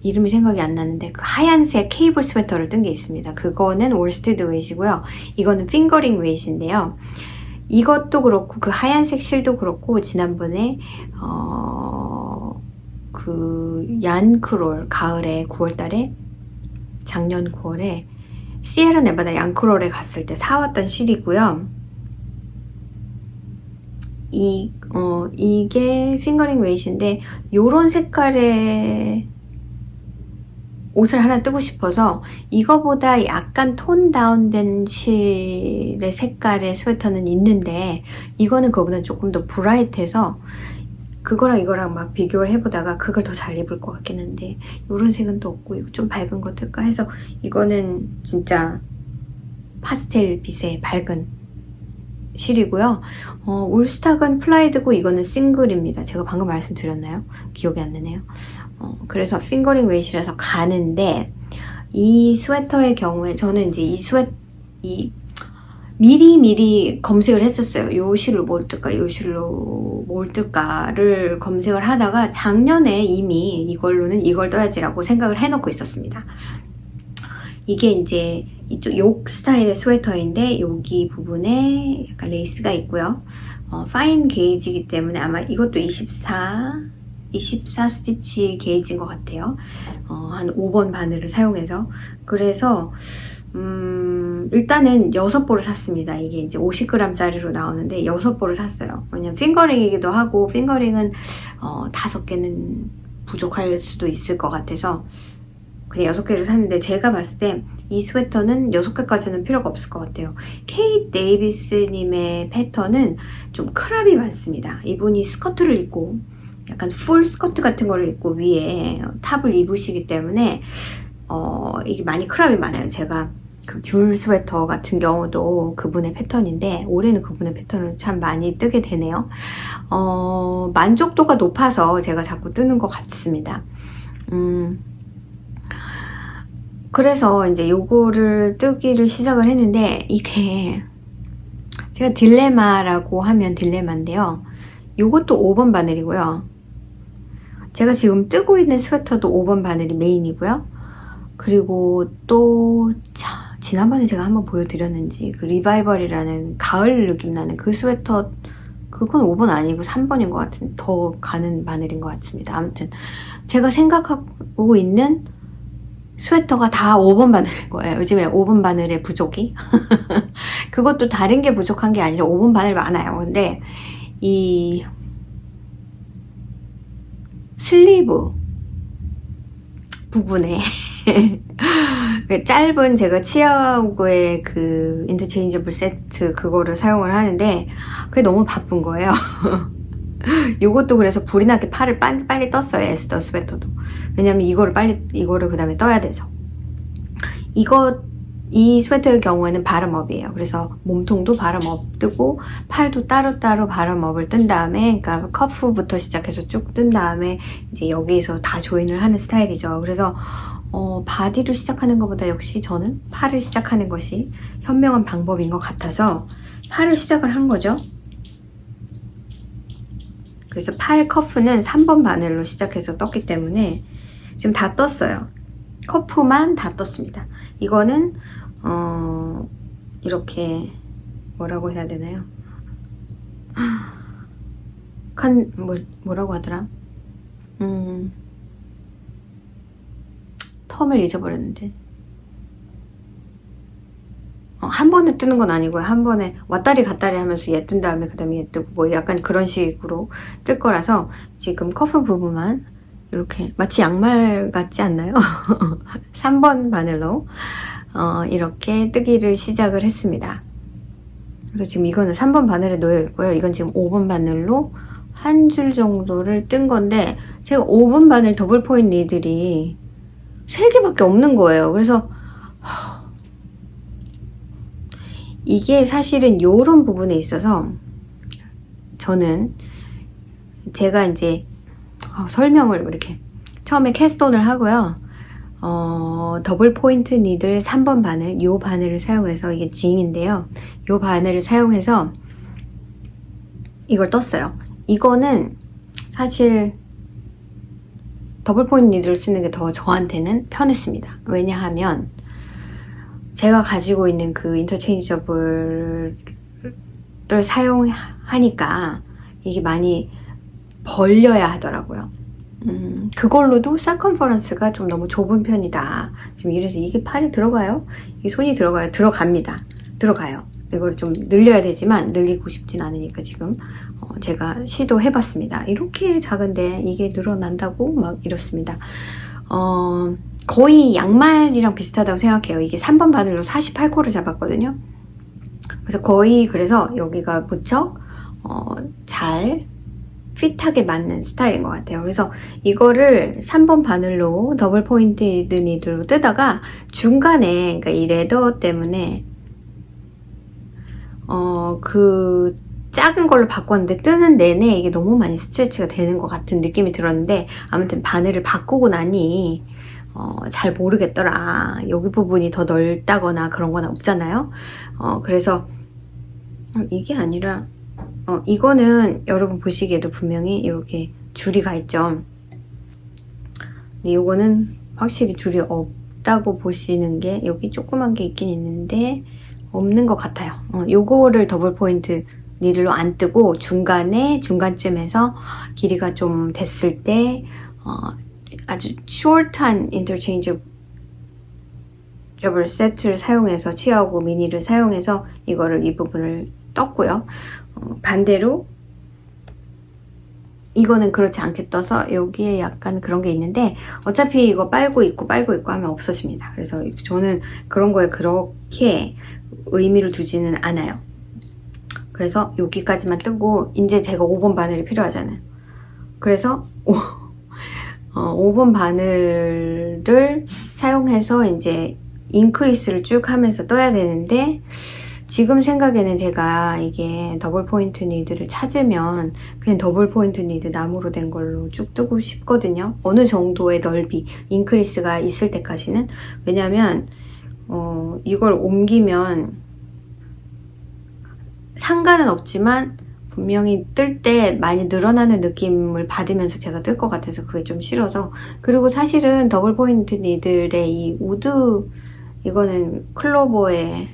이름이 생각이 안 나는데 그 하얀색 케이블 스웨터를 뜬 게 있습니다. 그거는 월스티드 웨이시고요. 이거는 핑거링 웨이시인데요. 이것도 그렇고 그 하얀색 실도 그렇고 지난번에 그 얀크롤 가을에 9월달에 작년 9월에 시에라 네바다 얀크롤에 갔을 때 사왔던 실이고요. 이게 핑거링 웨이시인데 요런 색깔의 옷을 하나 뜨고 싶어서 이거보다 약간 톤 다운된 실의 색깔의 스웨터는 있는데 이거는 그거보다 조금 더 브라이트해서 그거랑 이거랑 막 비교를 해보다가 그걸 더 잘 입을 것 같긴 한데 요런 색은 또 없고 이거 좀 밝은 거 틀까 해서 이거는 진짜 파스텔 빛의 밝은 실이고요. 울스탁은 플라이드고 이거는 싱글입니다. 제가 방금 말씀드렸나요? 기억이 안 나네요. 그래서 핑거링 웨이시라서 가는데 이 스웨터의 경우에 저는 이제 이 미리 검색을 했었어요. 요 실로 뭘 뜰까, 요 실로 뭘 뜰까를 검색을 하다가 작년에 이미 이걸로는 이걸 떠야지라고 생각을 해놓고 있었습니다. 이게 이제 이쪽 욕 스타일의 스웨터인데 여기 부분에 약간 레이스가 있고요. 파인 게이지이기 때문에 아마 이것도 24 스티치 게이지인 것 같아요. 한 5번 바늘을 사용해서. 그래서 일단은 6보를 샀습니다. 이게 이제 50g짜리로 나오는데 6보를 샀어요. 왜냐면 핑거링이기도 하고 핑거링은 5개는 부족할 수도 있을 것 같아서 그냥 6개를 샀는데 제가 봤을 때 이 스웨터는 6개까지는 필요가 없을 것 같아요. 케이트 데이비스님의 패턴은 좀 크랍이 많습니다. 이분이 스커트를 입고 약간 풀 스커트 같은 거를 입고 위에 탑을 입으시기 때문에 이게 많이 크랍이 많아요. 제가 그 귤 스웨터 같은 경우도 그분의 패턴인데 올해는 그분의 패턴을 참 많이 뜨게 되네요. 만족도가 높아서 제가 자꾸 뜨는 것 같습니다. 그래서 이제 요거를 뜨기를 시작을 했는데 이게 제가 딜레마라고 하면 딜레마인데요. 요것도 5번 바늘이고요. 제가 지금 뜨고 있는 스웨터도 5번 바늘이 메인이고요. 그리고 또 지난번에 제가 한번 보여드렸는지 그 리바이벌이라는 가을 느낌 나는 그 스웨터 그건 5번 아니고 3번인 것 같은 더 가는 바늘인 것 같습니다. 아무튼 제가 생각하고 있는 스웨터가 다 5번 바늘인 거예요. 요즘에 5번 바늘의 부족이 그것도 다른 게 부족한 게 아니라 5번 바늘 많아요. 근데 이 슬리브 부분에 짧은 제가 치아오그의 그 인터체인저블 세트 그거를 사용을 하는데 그게 너무 바쁜 거예요. 요것도 그래서 불이 나게 팔을 빨리 떴어요. 에스더 스웨터도. 왜냐면 이거를 그 다음에 떠야 돼서. 이 스웨터의 경우에는 바람업이에요. 그래서 몸통도 바람업 뜨고 팔도 따로따로 바람업을 뜬 다음에 그러니까 커프부터 시작해서 쭉 뜬 다음에 이제 여기에서 다 조인을 하는 스타일이죠. 그래서 바디로 시작하는 것보다 역시 저는 팔을 시작하는 것이 현명한 방법인 것 같아서 팔을 시작을 한 거죠. 그래서 팔 커프는 3번 바늘로 시작해서 떴기 때문에 지금 다 떴어요. 커프만 다 떴습니다. 이거는 이렇게 뭐라고 해야 되나요? 뭐라고 하더라? 텀을 잊어버렸는데 한 번에 뜨는 건 아니고요. 한 번에 왔다리 갔다리 하면서 얘 뜬 다음에 그 다음에 얘 뜨고 뭐 약간 그런 식으로 뜰 거라서 지금 커프 부분만 이렇게 마치 양말 같지 않나요? 3번 바늘로 이렇게 뜨기를 시작을 했습니다. 그래서 지금 이거는 3번 바늘에 놓여 있고요. 이건 지금 5번 바늘로 한 줄 정도를 뜬 건데 제가 5번 바늘 더블 포인트 니들이 3개밖에 없는 거예요. 그래서 이게 사실은 요런 부분에 있어서 저는 제가 이제 설명을 이렇게 처음에 캐스톤을 하고요. 더블 포인트 니들 3번 바늘, 요 바늘을 사용해서 이게 징인데요. 요 바늘을 사용해서 이걸 떴어요. 이거는 사실 더블 포인트 니들을 쓰는 게 더 저한테는 편했습니다. 왜냐하면 제가 가지고 있는 그 인터체인저블을 사용하니까 이게 많이 벌려야 하더라고요. 그걸로도 서컴퍼런스가 좀 너무 좁은 편이다. 지금 이래서 이게 팔이 들어가요? 이게 손이 들어가요? 들어갑니다. 들어가요. 이걸 좀 늘려야 되지만 늘리고 싶진 않으니까 지금 제가 시도해봤습니다. 이렇게 작은데 이게 늘어난다고 막 이렇습니다. 거의 양말이랑 비슷하다고 생각해요. 이게 3번 바늘로 48코를 잡았거든요. 그래서 거의 그래서 여기가 무척 잘 핏하게 맞는 스타일인 것 같아요. 그래서 이거를 3번 바늘로 더블 포인티드 니들로 뜨다가 중간에 그러니까 이 레더 때문에 그 작은 걸로 바꿨는데 뜨는 내내 이게 너무 많이 스트레치가 되는 것 같은 느낌이 들었는데 아무튼 바늘을 바꾸고 나니 잘 모르겠더라. 여기 부분이 더 넓다거나 그런 건 없잖아요. 그래서 이게 아니라 이거는 여러분 보시기에도 분명히 이렇게 줄이 가 있죠. 근데 이거는 확실히 줄이 없다고 보시는 게 여기 조그만 게 있긴 있는데 없는 것 같아요. 요거를 더블 포인트 니들로 안 뜨고 중간쯤에서 길이가 좀 됐을 때 아주 숏한 인터체인저블 세트를 사용해서 치하고 미니를 사용해서 이거를 이 부분을 떴고요. 반대로 이거는 그렇지 않게 떠서 여기에 약간 그런 게 있는데 어차피 이거 빨고 있고 하면 없어집니다. 그래서 저는 그런 거에 그렇게 의미를 두지는 않아요. 그래서 여기까지만 뜨고 이제 제가 5번 바늘이 필요하잖아요. 그래서 5번 바늘을 사용해서 이제 인크리스를 쭉 하면서 떠야 되는데 지금 생각에는 제가 이게 더블 포인트 니드를 찾으면 그냥 더블 포인트 니드 나무로 된 걸로 쭉 뜨고 싶거든요. 어느 정도의 넓이, 인크리스가 있을 때까지는. 왜냐면 이걸 옮기면 상관은 없지만 분명히 뜰 때 많이 늘어나는 느낌을 받으면서 제가 뜰 것 같아서 그게 좀 싫어서. 그리고 사실은 더블 포인트 니들의 이 우드, 이거는 클로버의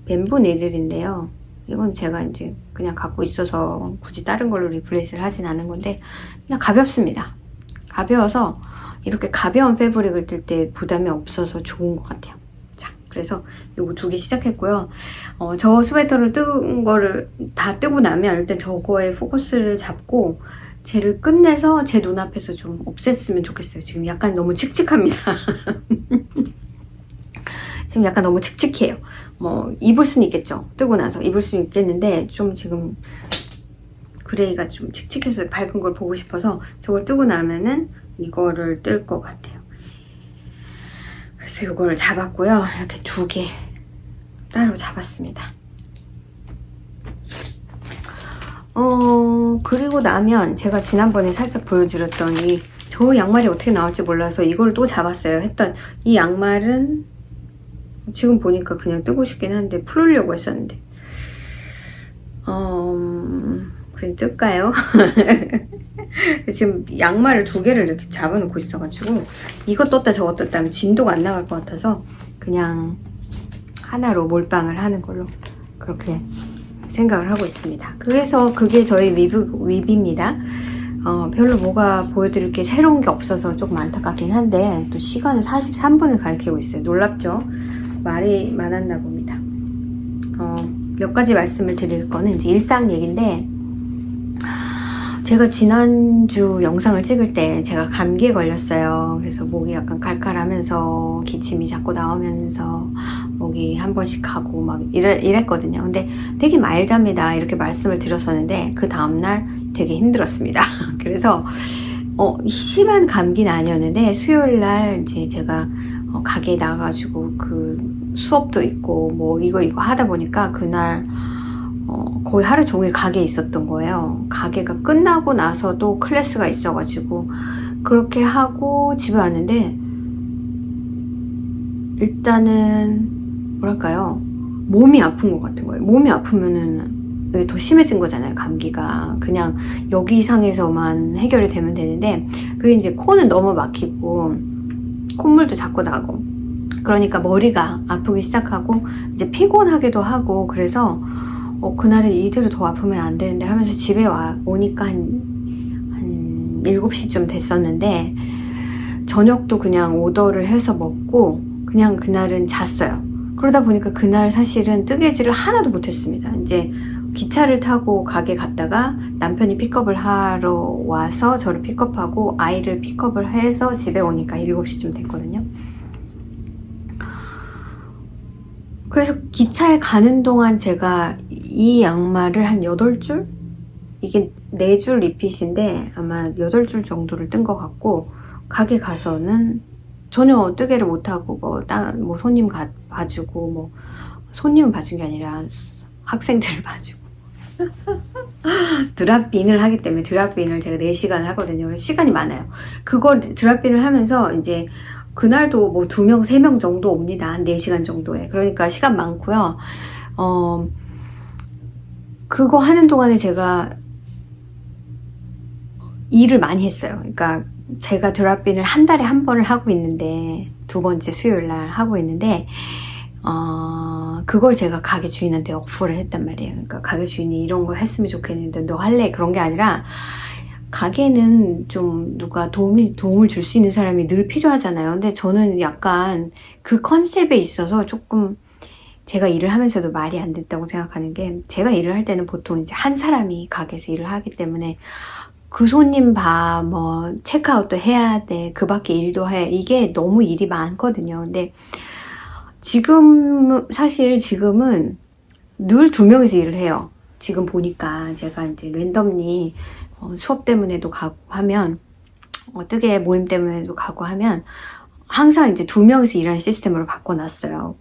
뱀부 니들인데요. 이건 제가 이제 그냥 갖고 있어서 굳이 다른 걸로 리플레이스를 하진 않은 건데 그냥 가볍습니다. 가벼워서 이렇게 가벼운 패브릭을 뜰 때 부담이 없어서 좋은 것 같아요. 자, 그래서 요거 2개 시작했고요. 저 스웨터를 뜬 거를 다 뜨고 나면 일단 저거에 포커스를 잡고 쟤를 끝내서 제 눈앞에서 좀 없앴으면 좋겠어요. 지금 약간 너무 칙칙합니다. 지금 약간 너무 칙칙해요. 뭐 입을 수는 있겠죠. 뜨고 나서 입을 수는 있겠는데 좀 지금 그레이가 좀 칙칙해서 밝은 걸 보고 싶어서 저걸 뜨고 나면은 이거를 뜰 것 같아요. 그래서 이거를 잡았고요. 이렇게 2개 따로 잡았습니다. 그리고 나면 제가 지난번에 살짝 보여드렸던 저 양말이 어떻게 나올지 몰라서 이걸 또 잡았어요 했던 이 양말은 지금 보니까 그냥 뜨고 싶긴 한데 풀으려고 했었는데 그냥 뜰까요? 지금 양말을 2개를 이렇게 잡아놓고 있어가지고 이거 떴다 저거 떴다 하면 진도가 안 나갈 것 같아서 그냥 하나로 몰빵을 하는 걸로 그렇게 생각을 하고 있습니다. 그래서 그게 저희 위비입니다. 별로 뭐가 보여드릴 게 새로운 게 없어서 조금 안타깝긴 한데 또 시간은 43분을 가리키고 있어요. 놀랍죠? 말이 많았나 봅니다. 몇 가지 말씀을 드릴 거는 이제 일상 얘기인데 제가 지난주 영상을 찍을 때 제가 감기에 걸렸어요. 그래서 목이 약간 칼칼하면서 기침이 자꾸 나오면서 목이 한 번씩 가고 막 이랬거든요. 근데 되게 마일드합니다. 이렇게 말씀을 드렸었는데 그 다음날 되게 힘들었습니다. 그래서 심한 감기는 아니었는데 수요일날 이제 제가 가게에 나가가지고 그 수업도 있고 뭐 이거 하다 보니까 그날 거의 하루 종일 가게에 있었던 거예요. 가게가 끝나고 나서도 클래스가 있어가지고 그렇게 하고 집에 왔는데 일단은 뭐랄까요, 몸이 아픈 것 같은 거예요. 몸이 아프면은 더 심해진 거잖아요. 감기가 그냥 여기 상에서만 해결이 되면 되는데 그게 이제 코는 너무 막히고 콧물도 자꾸 나고 그러니까 머리가 아프기 시작하고 이제 피곤하기도 하고 그래서 그날은 이대로 더 아프면 안 되는데 하면서 집에 오니까 한 7시쯤 됐었는데 저녁도 그냥 오더를 해서 먹고 그냥 그날은 잤어요. 그러다 보니까 그날 사실은 뜨개질을 하나도 못했습니다. 이제 기차를 타고 가게 갔다가 남편이 픽업을 하러 와서 저를 픽업하고 아이를 픽업을 해서 집에 오니까 7시쯤 됐거든요. 그래서 기차에 가는 동안 제가 이 양말을 한 8줄? 이게 4줄 리핏인데 아마 8줄 정도를 뜬 것 같고, 가게 가서는 전혀 뜨개를 못하고 뭐 손님 봐주고, 뭐 손님은 봐준 게 아니라 학생들을 봐주고 드랍빈을 하기 때문에 드랍빈을 제가 4시간 하거든요. 그래서 시간이 많아요. 그걸 드랍빈을 하면서 이제 그날도 뭐 2명, 3명 정도 옵니다. 한 4시간 정도에. 그러니까 시간 많고요. 그거 하는 동안에 제가 일을 많이 했어요. 그러니까 제가 드랍빈을 한 달에 한 번을 하고 있는데, 2번째 수요일 날 하고 있는데, 그걸 제가 가게 주인한테 오퍼를 했단 말이에요. 그러니까 가게 주인이 이런 거 했으면 좋겠는데 너 할래? 그런 게 아니라, 가게는 좀 누가 도움을 줄 수 있는 사람이 늘 필요하잖아요. 근데 저는 약간 그 컨셉에 있어서 조금 제가 일을 하면서도 말이 안 됐다고 생각하는 게, 제가 일을 할 때는 보통 이제 한 사람이 가게에서 일을 하기 때문에 그 손님 뭐 체크아웃도 해야 돼, 그 밖에 일도 해, 이게 너무 일이 많거든요. 근데 사실 지금은 늘 2명이서 일을 해요. 지금 보니까 제가 이제 랜덤리 수업 때문에도 가고 하면, 뜨개 모임 때문에도 가고 하면 항상 이제 2명이서 일하는 시스템으로 바꿔놨어요.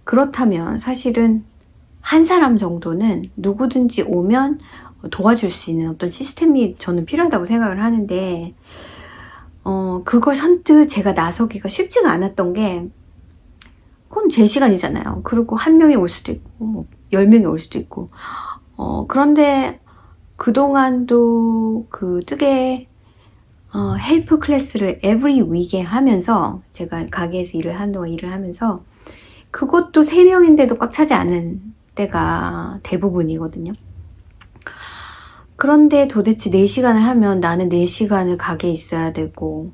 그렇다면 사실은 한 사람 정도는 누구든지 오면 도와줄 수 있는 어떤 시스템이 저는 필요하다고 생각을 하는데, 그걸 선뜻 제가 나서기가 쉽지가 않았던 게, 그건 제 시간이잖아요. 그리고 1명이 올 수도 있고, 뭐 10명이 올 수도 있고. 그런데 그동안도 그 뜨개 헬프 클래스를 every week에 하면서, 제가 가게에서 한동안 일을 하면서, 그것도 3명인데도 꽉 차지 않은 때가 대부분이거든요. 그런데 도대체 4시간을 하면 나는 4시간을 가게에 있어야 되고,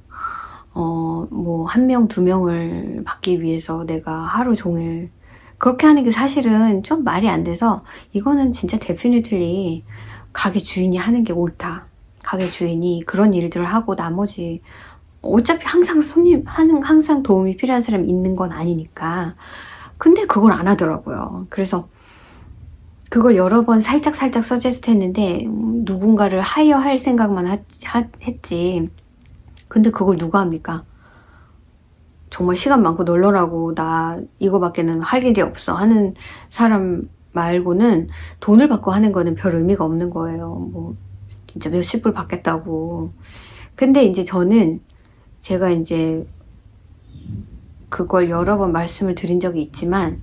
뭐 1명, 2명을 받기 위해서 내가 하루 종일 그렇게 하는 게 사실은 좀 말이 안 돼서, 이거는 진짜 definitely 가게 주인이 하는 게 옳다. 가게 주인이 그런 일들을 하고 나머지 어차피 항상 항상 도움이 필요한 사람이 있는 건 아니니까. 근데 그걸 안 하더라고요. 그래서 그걸 여러 번 살짝 서제스트 했는데 누군가를 하이어할 생각만 했지. 근데 그걸 누가 합니까? 정말 시간 많고 널널하고 나 이거밖에는 할 일이 없어 하는 사람 말고는 돈을 받고 하는 거는 별 의미가 없는 거예요. 뭐 진짜 몇십 불 받겠다고. 근데 이제 제가 이제 그걸 여러 번 말씀을 드린 적이 있지만,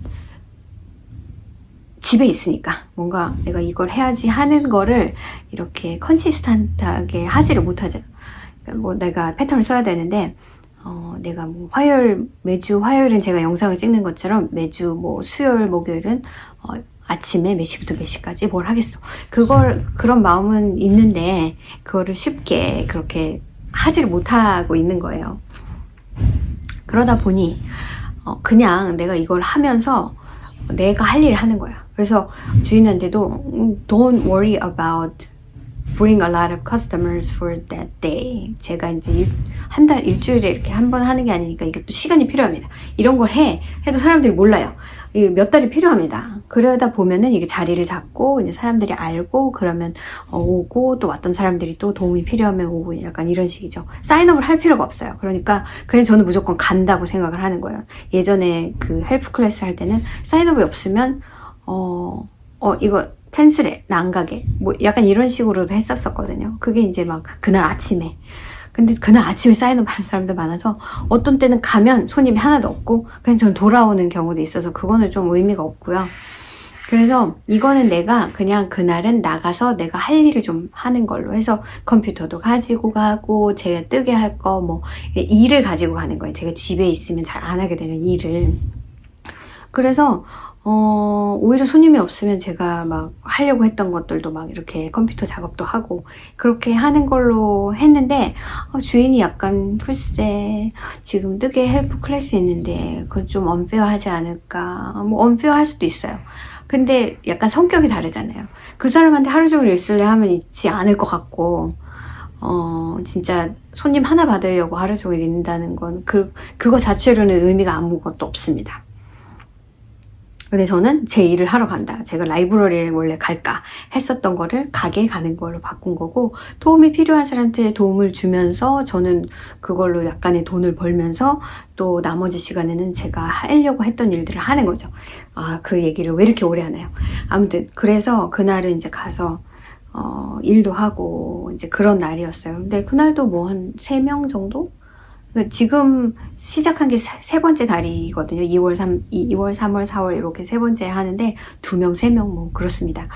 집에 있으니까 뭔가 내가 이걸 해야지 하는 거를 이렇게 컨시스턴트하게 하지를 못하죠. 뭐 내가 패턴을 써야 되는데, 내가 뭐 매주 화요일은 제가 영상을 찍는 것처럼 매주 뭐 수요일, 목요일은 아침에 몇 시부터 몇 시까지 뭘 하겠어. 그런 마음은 있는데, 그거를 쉽게 그렇게 하지를 못하고 있는 거예요. 그러다 보니, 그냥 내가 이걸 하면서 내가 할 일을 하는 거야. 그래서 주인한테도 don't worry about bring a lot of customers for that day. 제가 이제 일주일에 이렇게 한 번 하는 게 아니니까 이게 또 시간이 필요합니다. 이런 걸 해도 사람들이 몰라요. 몇 달이 필요합니다. 그러다 보면은 이게 자리를 잡고 이제 사람들이 알고, 그러면 오고, 또 왔던 사람들이 또 도움이 필요하면 오고, 약간 이런 식이죠. 사인업을 할 필요가 없어요. 그러니까 그냥 저는 무조건 간다고 생각을 하는 거예요. 예전에 그 헬프 클래스 할 때는 사인업이 없으면 이거 캔슬해, 나 안 가게, 뭐 약간 이런 식으로도 했었거든요. 그게 이제 막 그날 아침에. 근데 그날 아침에 사인업 하는 사람들 많아서 어떤 때는 가면 손님이 하나도 없고 그냥 전 돌아오는 경우도 있어서, 그거는 좀 의미가 없고요. 그래서 이거는 내가 그냥 그날은 나가서 내가 할 일을 좀 하는 걸로 해서, 컴퓨터도 가지고 가고, 제가 뜨게 할 거, 뭐 일을 가지고 가는 거예요. 제가 집에 있으면 잘 안 하게 되는 일을. 그래서 오히려 손님이 없으면 제가 막 하려고 했던 것들도 막 이렇게 컴퓨터 작업도 하고 그렇게 하는 걸로 했는데 주인이 약간 글쎄 지금 뜨개 헬프 클래스 있는데 그건 좀 언페어하지 않을까, 뭐 언페어할 수도 있어요. 근데 약간 성격이 다르잖아요. 그 사람한테 하루 종일 있을래 하면 있지 않을 것 같고 진짜 손님 하나 받으려고 하루 종일 있는다는 건 그거 자체로는 의미가 아무것도 없습니다. 근데 저는 제 일을 하러 간다. 제가 라이브러리에 원래 갈까 했었던 거를 가게에 가는 걸로 바꾼 거고, 도움이 필요한 사람한테 도움을 주면서 저는 그걸로 약간의 돈을 벌면서 또 나머지 시간에는 제가 하려고 했던 일들을 하는 거죠. 그 얘기를 왜 이렇게 오래 하나요? 아무튼 그래서 그날은 이제 가서 일도 하고 이제 그런 날이었어요. 근데 그날도 뭐 한 3명 정도? 지금 시작한 게 세 번째 달이거든요. 2월, 3월, 4월 이렇게 세 번째 하는데 2명, 3명 뭐 그렇습니다.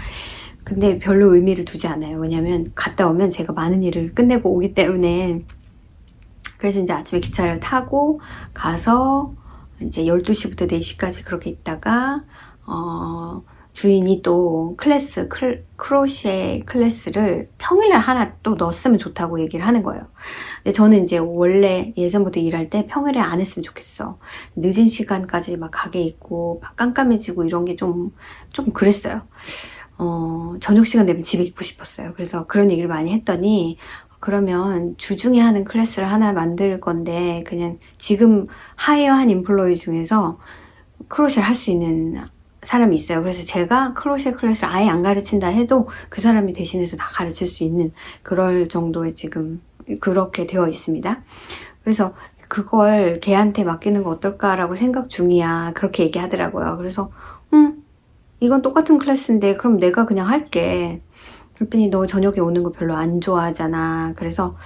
근데 별로 의미를 두지 않아요. 왜냐면 갔다 오면 제가 많은 일을 끝내고 오기 때문에. 그래서 이제 아침에 기차를 타고 가서 이제 12시부터 4시까지 그렇게 있다가 주인이 또 클래스, 크로셰 클래스를 평일날 하나 또 넣었으면 좋다고 얘기를 하는 거예요. 근데 저는 이제 원래 예전부터 일할 때 평일에 안 했으면 좋겠어. 늦은 시간까지 막 가게 있고 막 깜깜해지고 이런 게 좀 그랬어요. 저녁 시간 되면 집에 있고 싶었어요. 그래서 그런 얘기를 많이 했더니 그러면 주중에 하는 클래스를 하나 만들 건데 그냥 지금 하이어한 인플로이 중에서 크로셰를 할 수 있는 사람이 있어요. 그래서 제가 크로셰 클래스를 아예 안 가르친다 해도 그 사람이 대신해서 다 가르칠 수 있는 그럴 정도의 지금 그렇게 되어 있습니다. 그래서 그걸 걔한테 맡기는 거 어떨까라고 생각 중이야. 그렇게 얘기하더라고요. 그래서 이건 똑같은 클래스인데 그럼 내가 그냥 할게. 그랬더니 너 저녁에 오는 거 별로 안 좋아하잖아. 그래서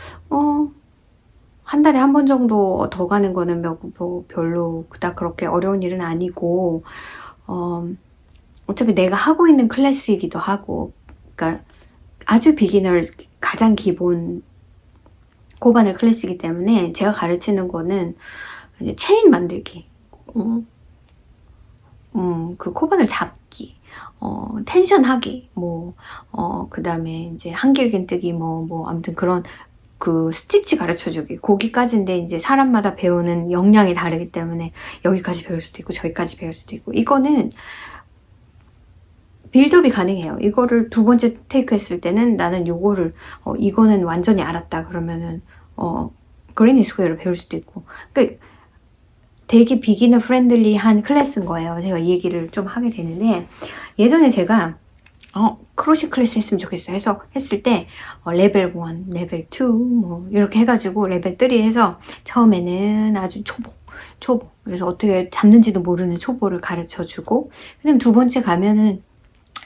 한 달에 한 번 정도 더 가는 거는 뭐 별로 그닥 그렇게 어려운 일은 아니고 어차피 내가 하고 있는 클래스이기도 하고, 그러니까 아주 비기너, 가장 기본 고바늘 클래스이기 때문에 제가 가르치는 거는 이제 체인 만들기, 그 코바늘 잡기, 텐션 하기, 그 다음에 이제 한길긴뜨기, 아무튼 그런 그 스티치 가르쳐주기, 거기까지인데 이제 사람마다 배우는 역량이 다르기 때문에 여기까지 배울 수도 있고 저기까지 배울 수도 있고, 이거는 빌드업이 가능해요. 이거를 2번째 테이크 했을 때는 나는 요거를 이거는 완전히 알았다 그러면은 그레니 스퀘어를 배울 수도 있고, 그러니까 되게 비기너 프렌들리한 클래스인 거예요. 제가 이 얘기를 좀 하게 되는데, 예전에 제가 크로셰 클래스 했으면 좋겠어 해서 했을 때 레벨 1, 레벨 2 뭐 이렇게 해가지고 레벨 3 해서 처음에는 아주 초보, 그래서 어떻게 잡는지도 모르는 초보를 가르쳐주고, 그 다음 2번째 가면은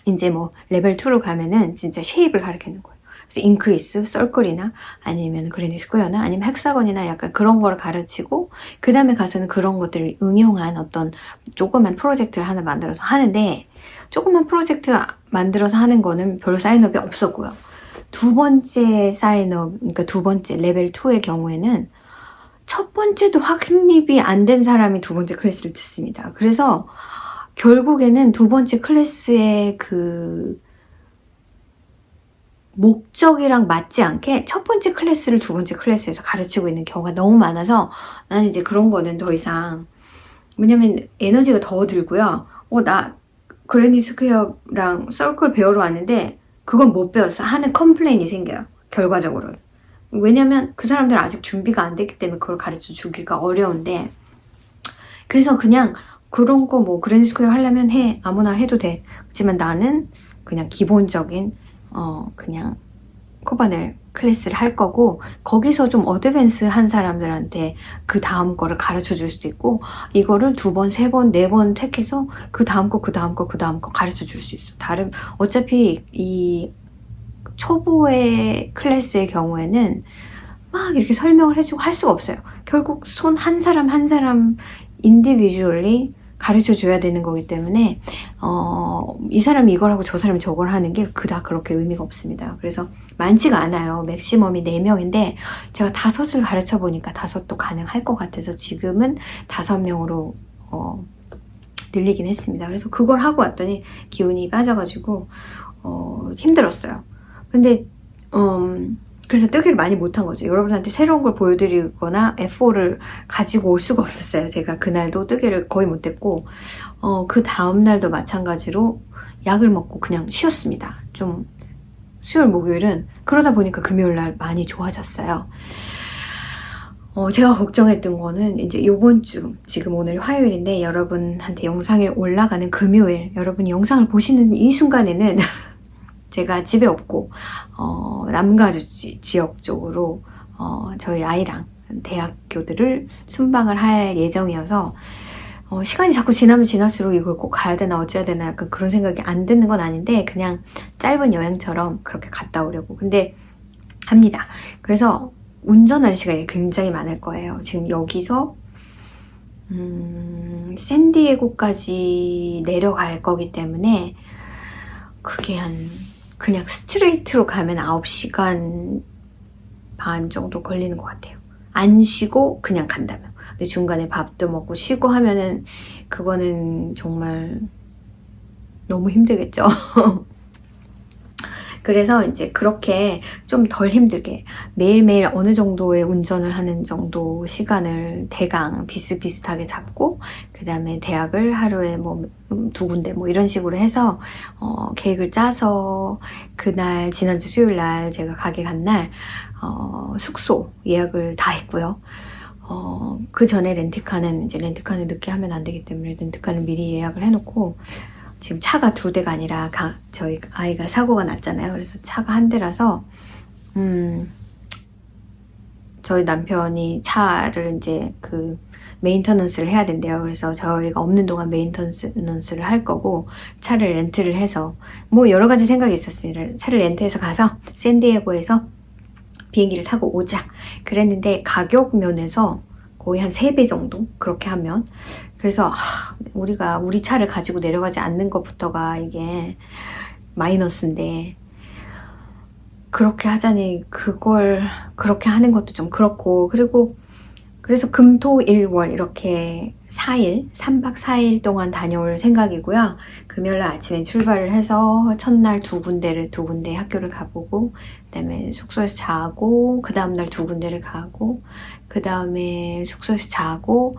이제 뭐 레벨 2로 가면은 진짜 쉐입을 가르치는 거예요. 그래서 인크리스, 서클이나 아니면 그레니 스퀘어나 아니면 헥사건이나 약간 그런 거를 가르치고, 그 다음에 가서는 그런 것들을 응용한 어떤 조그만 프로젝트를 하나 만들어서 하는데, 조그만 프로젝트 만들어서 하는 거는 별로 사인업이 없었고요. 2번째 사인업, 그러니까 2번째 레벨 2의 경우에는 첫 번째도 확립이 안 된 사람이 2번째 클래스를 듣습니다. 그래서 결국에는 2번째 클래스의 그 목적이랑 맞지 않게 첫 번째 클래스를 2번째 클래스에서 가르치고 있는 경우가 너무 많아서 나는 이제 그런 거는 더 이상, 왜냐면 에너지가 더 들고요. 나 그레니 스퀘어랑 서클 배우러 왔는데 그건 못 배웠어 하는 컴플레인이 생겨요. 결과적으로. 왜냐면 그 사람들은 아직 준비가 안 됐기 때문에 그걸 가르쳐 주기가 어려운데, 그래서 그냥 그런 거 뭐 그레니 스퀘어 하려면 해, 아무나 해도 돼. 그렇지만 나는 그냥 기본적인 그냥 코바늘 클래스를 할 거고, 거기서 좀 어드밴스한 사람들한테 그 다음 거를 가르쳐 줄 수도 있고, 이거를 2번, 3번, 4번 택해서 그 다음 거 가르쳐 줄 수 있어. 어차피 이 초보의 클래스의 경우에는 막 이렇게 설명을 해주고 할 수가 없어요. 결국 손 한 사람 한 사람 인디비주얼리 가르쳐 줘야 되는 거기 때문에 이 사람이 이걸 하고 저 사람이 저걸 하는 게 그닥 그렇게 의미가 없습니다. 그래서 많지가 않아요. 맥시멈이 4명인데 제가 5을 가르쳐 보니까 5도 가능할 것 같아서 지금은 5명으로 들리긴 했습니다. 그래서 그걸 하고 왔더니 기운이 빠져가지고 힘들었어요. 근데 그래서 뜨개를 많이 못한 거죠. 여러분한테 새로운 걸 보여드리거나 F4를 가지고 올 수가 없었어요. 제가 그날도 뜨개를 거의 못했고 그 다음날도 마찬가지로 약을 먹고 그냥 쉬었습니다. 좀 수요일 목요일은 그러다 보니까 금요일날 많이 좋아졌어요. 제가 걱정했던 거는 이제 요번 주, 지금 오늘 화요일인데 여러분한테 영상이 올라가는 금요일, 여러분이 영상을 보시는 이 순간에는 제가 집에 없고 남가주 지역 쪽으로 저희 아이랑 대학교들을 순방을 할 예정이어서 시간이 자꾸 지나면 지날수록 이걸 꼭 가야 되나 어찌해야 되나 약간 그런 생각이 안 드는 건 아닌데 그냥 짧은 여행처럼 그렇게 갔다 오려고 근데 합니다. 그래서 운전할 시간이 굉장히 많을 거예요. 지금 여기서 샌디에고까지 내려갈 거기 때문에 그게 그냥 스트레이트로 가면 9시간 반 정도 걸리는 것 같아요. 안 쉬고 그냥 간다면. 근데 중간에 밥도 먹고 쉬고 하면은 그거는 정말 너무 힘들겠죠. 그래서 이제 그렇게 좀 덜 힘들게 매일매일 어느 정도의 운전을 하는 정도 시간을 대강 비슷비슷하게 잡고 그 다음에 대학을 하루에 뭐 2군데 뭐 이런 식으로 해서 계획을 짜서 그날 지난주 수요일날 제가 가게 간 날 숙소 예약을 다 했고요. 그 전에 렌트카는 늦게 하면 안 되기 때문에 렌트카는 미리 예약을 해놓고 지금 차가 2대가 아니라 저희 아이가 사고가 났잖아요. 그래서 차가 1대라서 저희 남편이 차를 이제 그 메인터넌스를 해야 된대요. 그래서 저희가 없는 동안 메인터넌스를 할 거고 차를 렌트를 해서 뭐 여러 가지 생각이 있었습니다. 차를 렌트해서 가서 샌디에고에서 비행기를 타고 오자 그랬는데 가격 면에서 거의 한 3배 정도 그렇게 하면 그래서 우리가 우리 차를 가지고 내려가지 않는 것부터가 이게 마이너스인데 그렇게 하자니 그걸 그렇게 하는 것도 좀 그렇고 그리고 그래서 금, 토, 일, 월 이렇게 4일 3박 4일 동안 다녀올 생각이고요. 금요일날 아침에 출발을 해서 첫날 2군데 학교를 가보고 그 다음에 숙소에서 자고 그 다음날 2군데를 가고 그 다음에 숙소에서 자고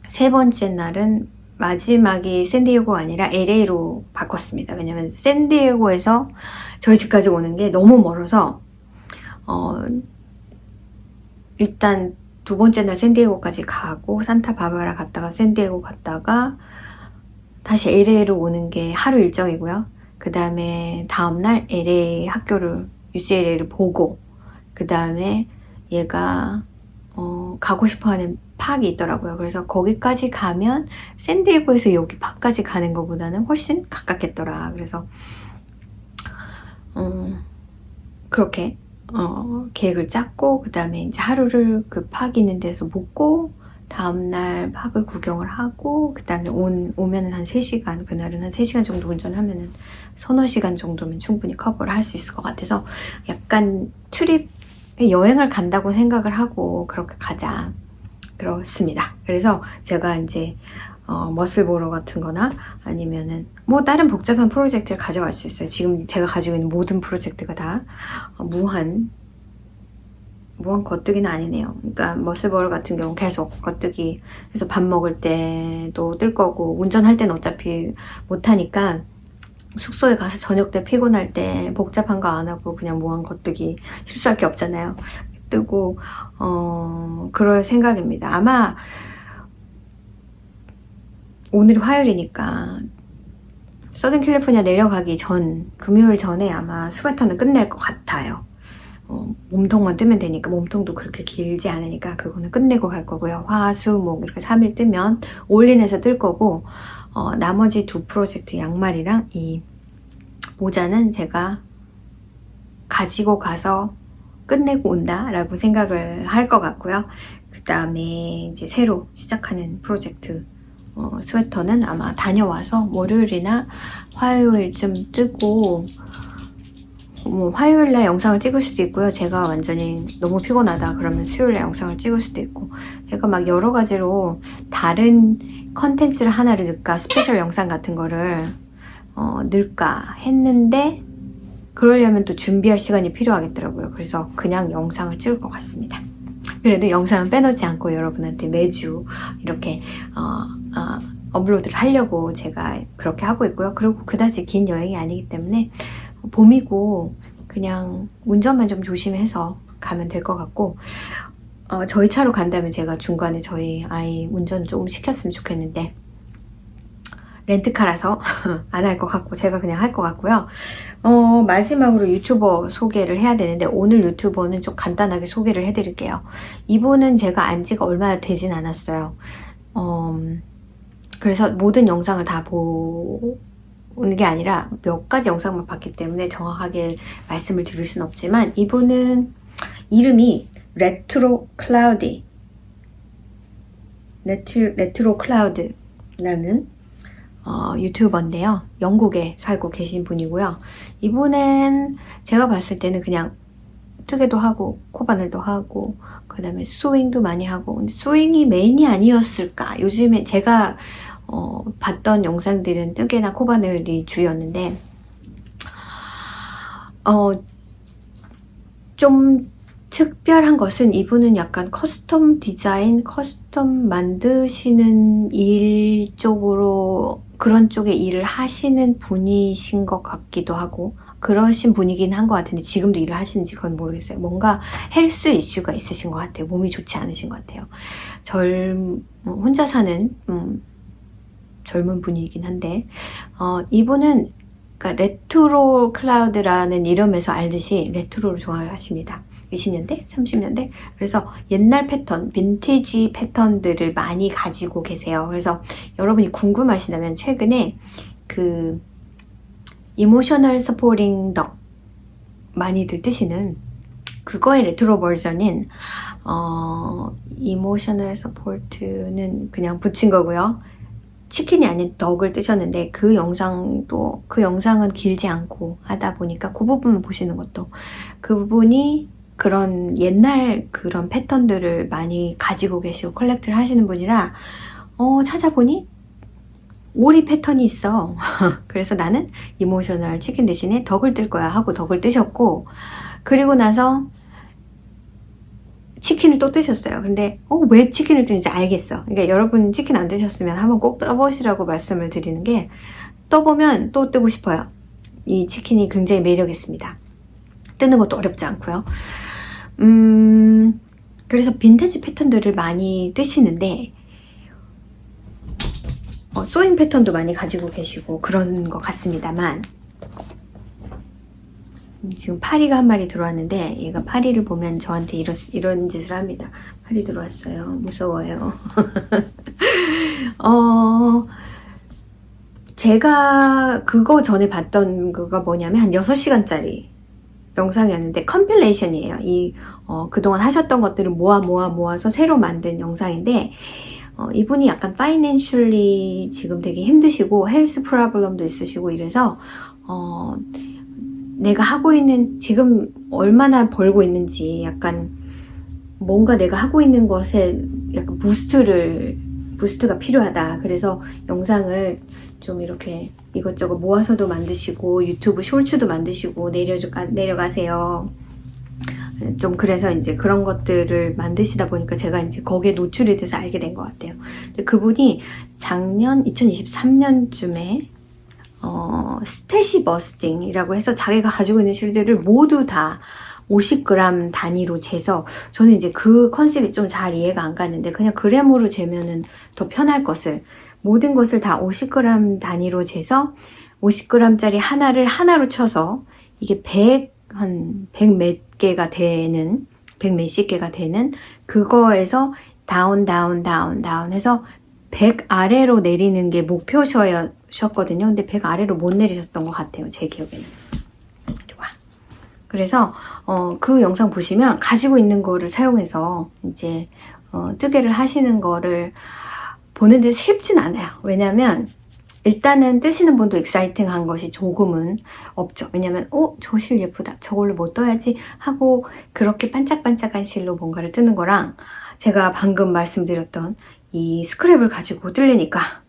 세 번째 날은 마지막이 샌디에고가 아니라 LA로 바꿨습니다. 왜냐면 샌디에고에서 저희 집까지 오는 게 너무 멀어서 일단 2번째 날 샌디에고까지 가고 산타바바라 갔다가 샌디에고 갔다가 다시 LA로 오는 게 하루 일정이고요. 그 다음에 다음날 LA 학교를 UCLA를 보고 그 다음에 얘가 가고 싶어하는 팍이 있더라고요. 그래서 거기까지 가면 샌디에고에서 여기 팍까지 가는 것보다는 훨씬 가깝겠더라. 그래서 그렇게 계획을 짰고 그 다음에 이제 하루를 그 팍 있는 데서 묵고 다음날 팍을 구경을 하고 그 다음에 오면은 한 3시간 그날은 한 3시간 정도 운전하면은 서너 시간 정도면 충분히 커버를 할 수 있을 것 같아서 약간 트립 여행을 간다고 생각을 하고 그렇게 가자 그렇습니다. 그래서 제가 이제 머슬보러 같은 거나 아니면은 뭐 다른 복잡한 프로젝트를 가져갈 수 있어요. 지금 제가 가지고 있는 모든 프로젝트가 다 무한 겉뜨기는 아니네요. 그러니까 머슬보러 같은 경우는 계속 겉뜨기 해서 밥 먹을 때도 뜰 거고 운전할 때는 어차피 못하니까 숙소에 가서 저녁 때 피곤할 때 복잡한 거 안 하고 그냥 무한 겉뜨기 실수할 게 없잖아요. 뜨고 그럴 생각입니다. 아마 오늘이 화요일이니까 서든 캘리포니아 내려가기 전 금요일 전에 아마 스웨터는 끝낼 것 같아요. 몸통만 뜨면 되니까 몸통도 그렇게 길지 않으니까 그거는 끝내고 갈 거고요. 화, 수, 목 이렇게 3일 뜨면 올인해서 뜰 거고 나머지 2 프로젝트 양말이랑 이 모자는 제가 가지고 가서 끝내고 온다 라고 생각을 할 것 같고요. 그 다음에 이제 새로 시작하는 프로젝트 스웨터는 아마 다녀와서 월요일이나 화요일쯤 뜨고 뭐 화요일날 영상을 찍을 수도 있고요. 제가 완전히 너무 피곤하다 그러면 수요일날 영상을 찍을 수도 있고, 제가 막 여러 가지로 다른 컨텐츠를 하나를 넣을까, 스페셜 영상 같은 거를 넣을까 했는데, 그러려면 또 준비할 시간이 필요하겠더라고요. 그래서 그냥 영상을 찍을 것 같습니다. 그래도 영상은 빼놓지 않고 여러분한테 매주 이렇게 업로드를 하려고 제가 그렇게 하고 있고요. 그리고 그다지 긴 여행이 아니기 때문에 봄이고 그냥 운전만 좀 조심해서 가면 될 것 같고, 저희 차로 간다면 제가 중간에 저희 아이 운전 조금 시켰으면 좋겠는데 렌트카라서 안 할 것 같고 제가 그냥 할 것 같고요. 마지막으로 유튜버 소개를 해야 되는데, 오늘 유튜버는 좀 간단하게 소개를 해드릴게요. 이분은 제가 안 지가 얼마 되진 않았어요. 그래서 모든 영상을 다 보는 게 아니라 몇 가지 영상만 봤기 때문에 정확하게 말씀을 드릴 수는 없지만, 이분은 이름이 레트로 클라우드라는 유튜버인데요. 영국에 살고 계신 분이고요. 이분은 제가 봤을 때는 그냥 뜨개도 하고 코바늘도 하고 그 다음에 스윙도 많이 하고, 근데 스윙이 메인이 아니었을까. 요즘에 제가 봤던 영상들은 뜨개나 코바늘이 주였는데, 좀 특별한 것은 이분은 약간 커스텀 디자인, 커스텀 만드시는 일 쪽으로, 그런 쪽에 일을 하시는 분이신 것 같기도 하고, 그러신 분이긴 한 것 같은데 지금도 일을 하시는지 그건 모르겠어요. 뭔가 헬스 이슈가 있으신 것 같아요. 몸이 좋지 않으신 것 같아요. 혼자 사는 젊은 분이긴 한데, 이분은 그러니까 레트로 클라우드라는 이름에서 알듯이 레트로를 좋아하십니다. 20년대, 30년대. 그래서 옛날 패턴, 빈티지 패턴들을 많이 가지고 계세요. 그래서 여러분이 궁금하시다면 최근에 그 이모셔널 서포팅 덕 많이들 뜨시는 그거의 레트로 버전인 이모셔널 서포트는 그냥 붙인 거고요. 치킨이 아닌 덕을 뜨셨는데, 그 영상은 길지 않고 하다 보니까 그 부분만 보시는 것도, 그분이 그런 옛날 그런 패턴들을 많이 가지고 계시고 컬렉트를 하시는 분이라 찾아보니 오리 패턴이 있어. 그래서 나는 이모셔널 치킨 대신에 덕을 뜰 거야 하고 덕을 뜨셨고, 그리고 나서 치킨을 또 뜨셨어요. 근데 왜 치킨을 뜨는지 알겠어. 그러니까 여러분 치킨 안 드셨으면 한번 꼭 떠보시라고 말씀을 드리는 게, 떠보면 또 뜨고 싶어요. 이 치킨이 굉장히 매력 있습니다. 뜨는 것도 어렵지 않고요. 그래서 빈티지 패턴들을 많이 뜨시는데, 소잉 패턴도 많이 가지고 계시고 그런 것 같습니다만, 지금 파리가 한 마리 들어왔는데, 얘가 파리를 보면 저한테 이런 짓을 합니다. 파리 들어왔어요. 무서워요. 제가 그거 전에 봤던 그거 뭐냐면 한 6시간짜리 영상이었는데, 컴필레이션이에요. 그동안 하셨던 것들을 모아서 새로 만든 영상인데, 이분이 약간 파이낸셜리 지금 되게 힘드시고 헬스 프로블럼도 있으시고 이래서 내가 하고 있는, 지금 얼마나 벌고 있는지, 약간 뭔가 내가 하고 있는 것에 약간 부스트가 필요하다. 그래서 영상을 좀 이렇게 이것저것 모아서도 만드시고 유튜브 쇼츠도 만드시고 내려가세요. 좀 그래서 이제 그런 것들을 만드시다 보니까 제가 이제 거기에 노출이 돼서 알게 된 것 같아요. 근데 그분이 작년 2023년쯤에 스테시 버스팅이라고 해서 자기가 가지고 있는 쉴드를 모두 다 50g 단위로 재서, 저는 이제 그 컨셉이 좀 잘 이해가 안 가는데, 그냥 그램으로 재면은 더 편할 것을, 모든 것을 다 50g 단위로 재서 50g짜리 하나를 하나로 쳐서 이게 100 몇 개가 되는, 100 몇십 개가 되는 그거에서 다운 해서 100 아래로 내리는 게 목표셨거든요. 근데 100 아래로 못 내리셨던 것 같아요. 제 기억에는. 좋아. 그래서 그 영상 보시면 가지고 있는 거를 사용해서 이제 뜨개를 하시는 거를 보는데 쉽진 않아요. 왜냐면 일단은 뜨시는 분도 익사이팅한 것이 조금은 없죠. 왜냐면 저 실 예쁘다, 저걸로 뭐 떠야지 하고 그렇게 반짝반짝한 실로 뭔가를 뜨는 거랑 제가 방금 말씀드렸던 이 스크랩을 가지고 뜨려니까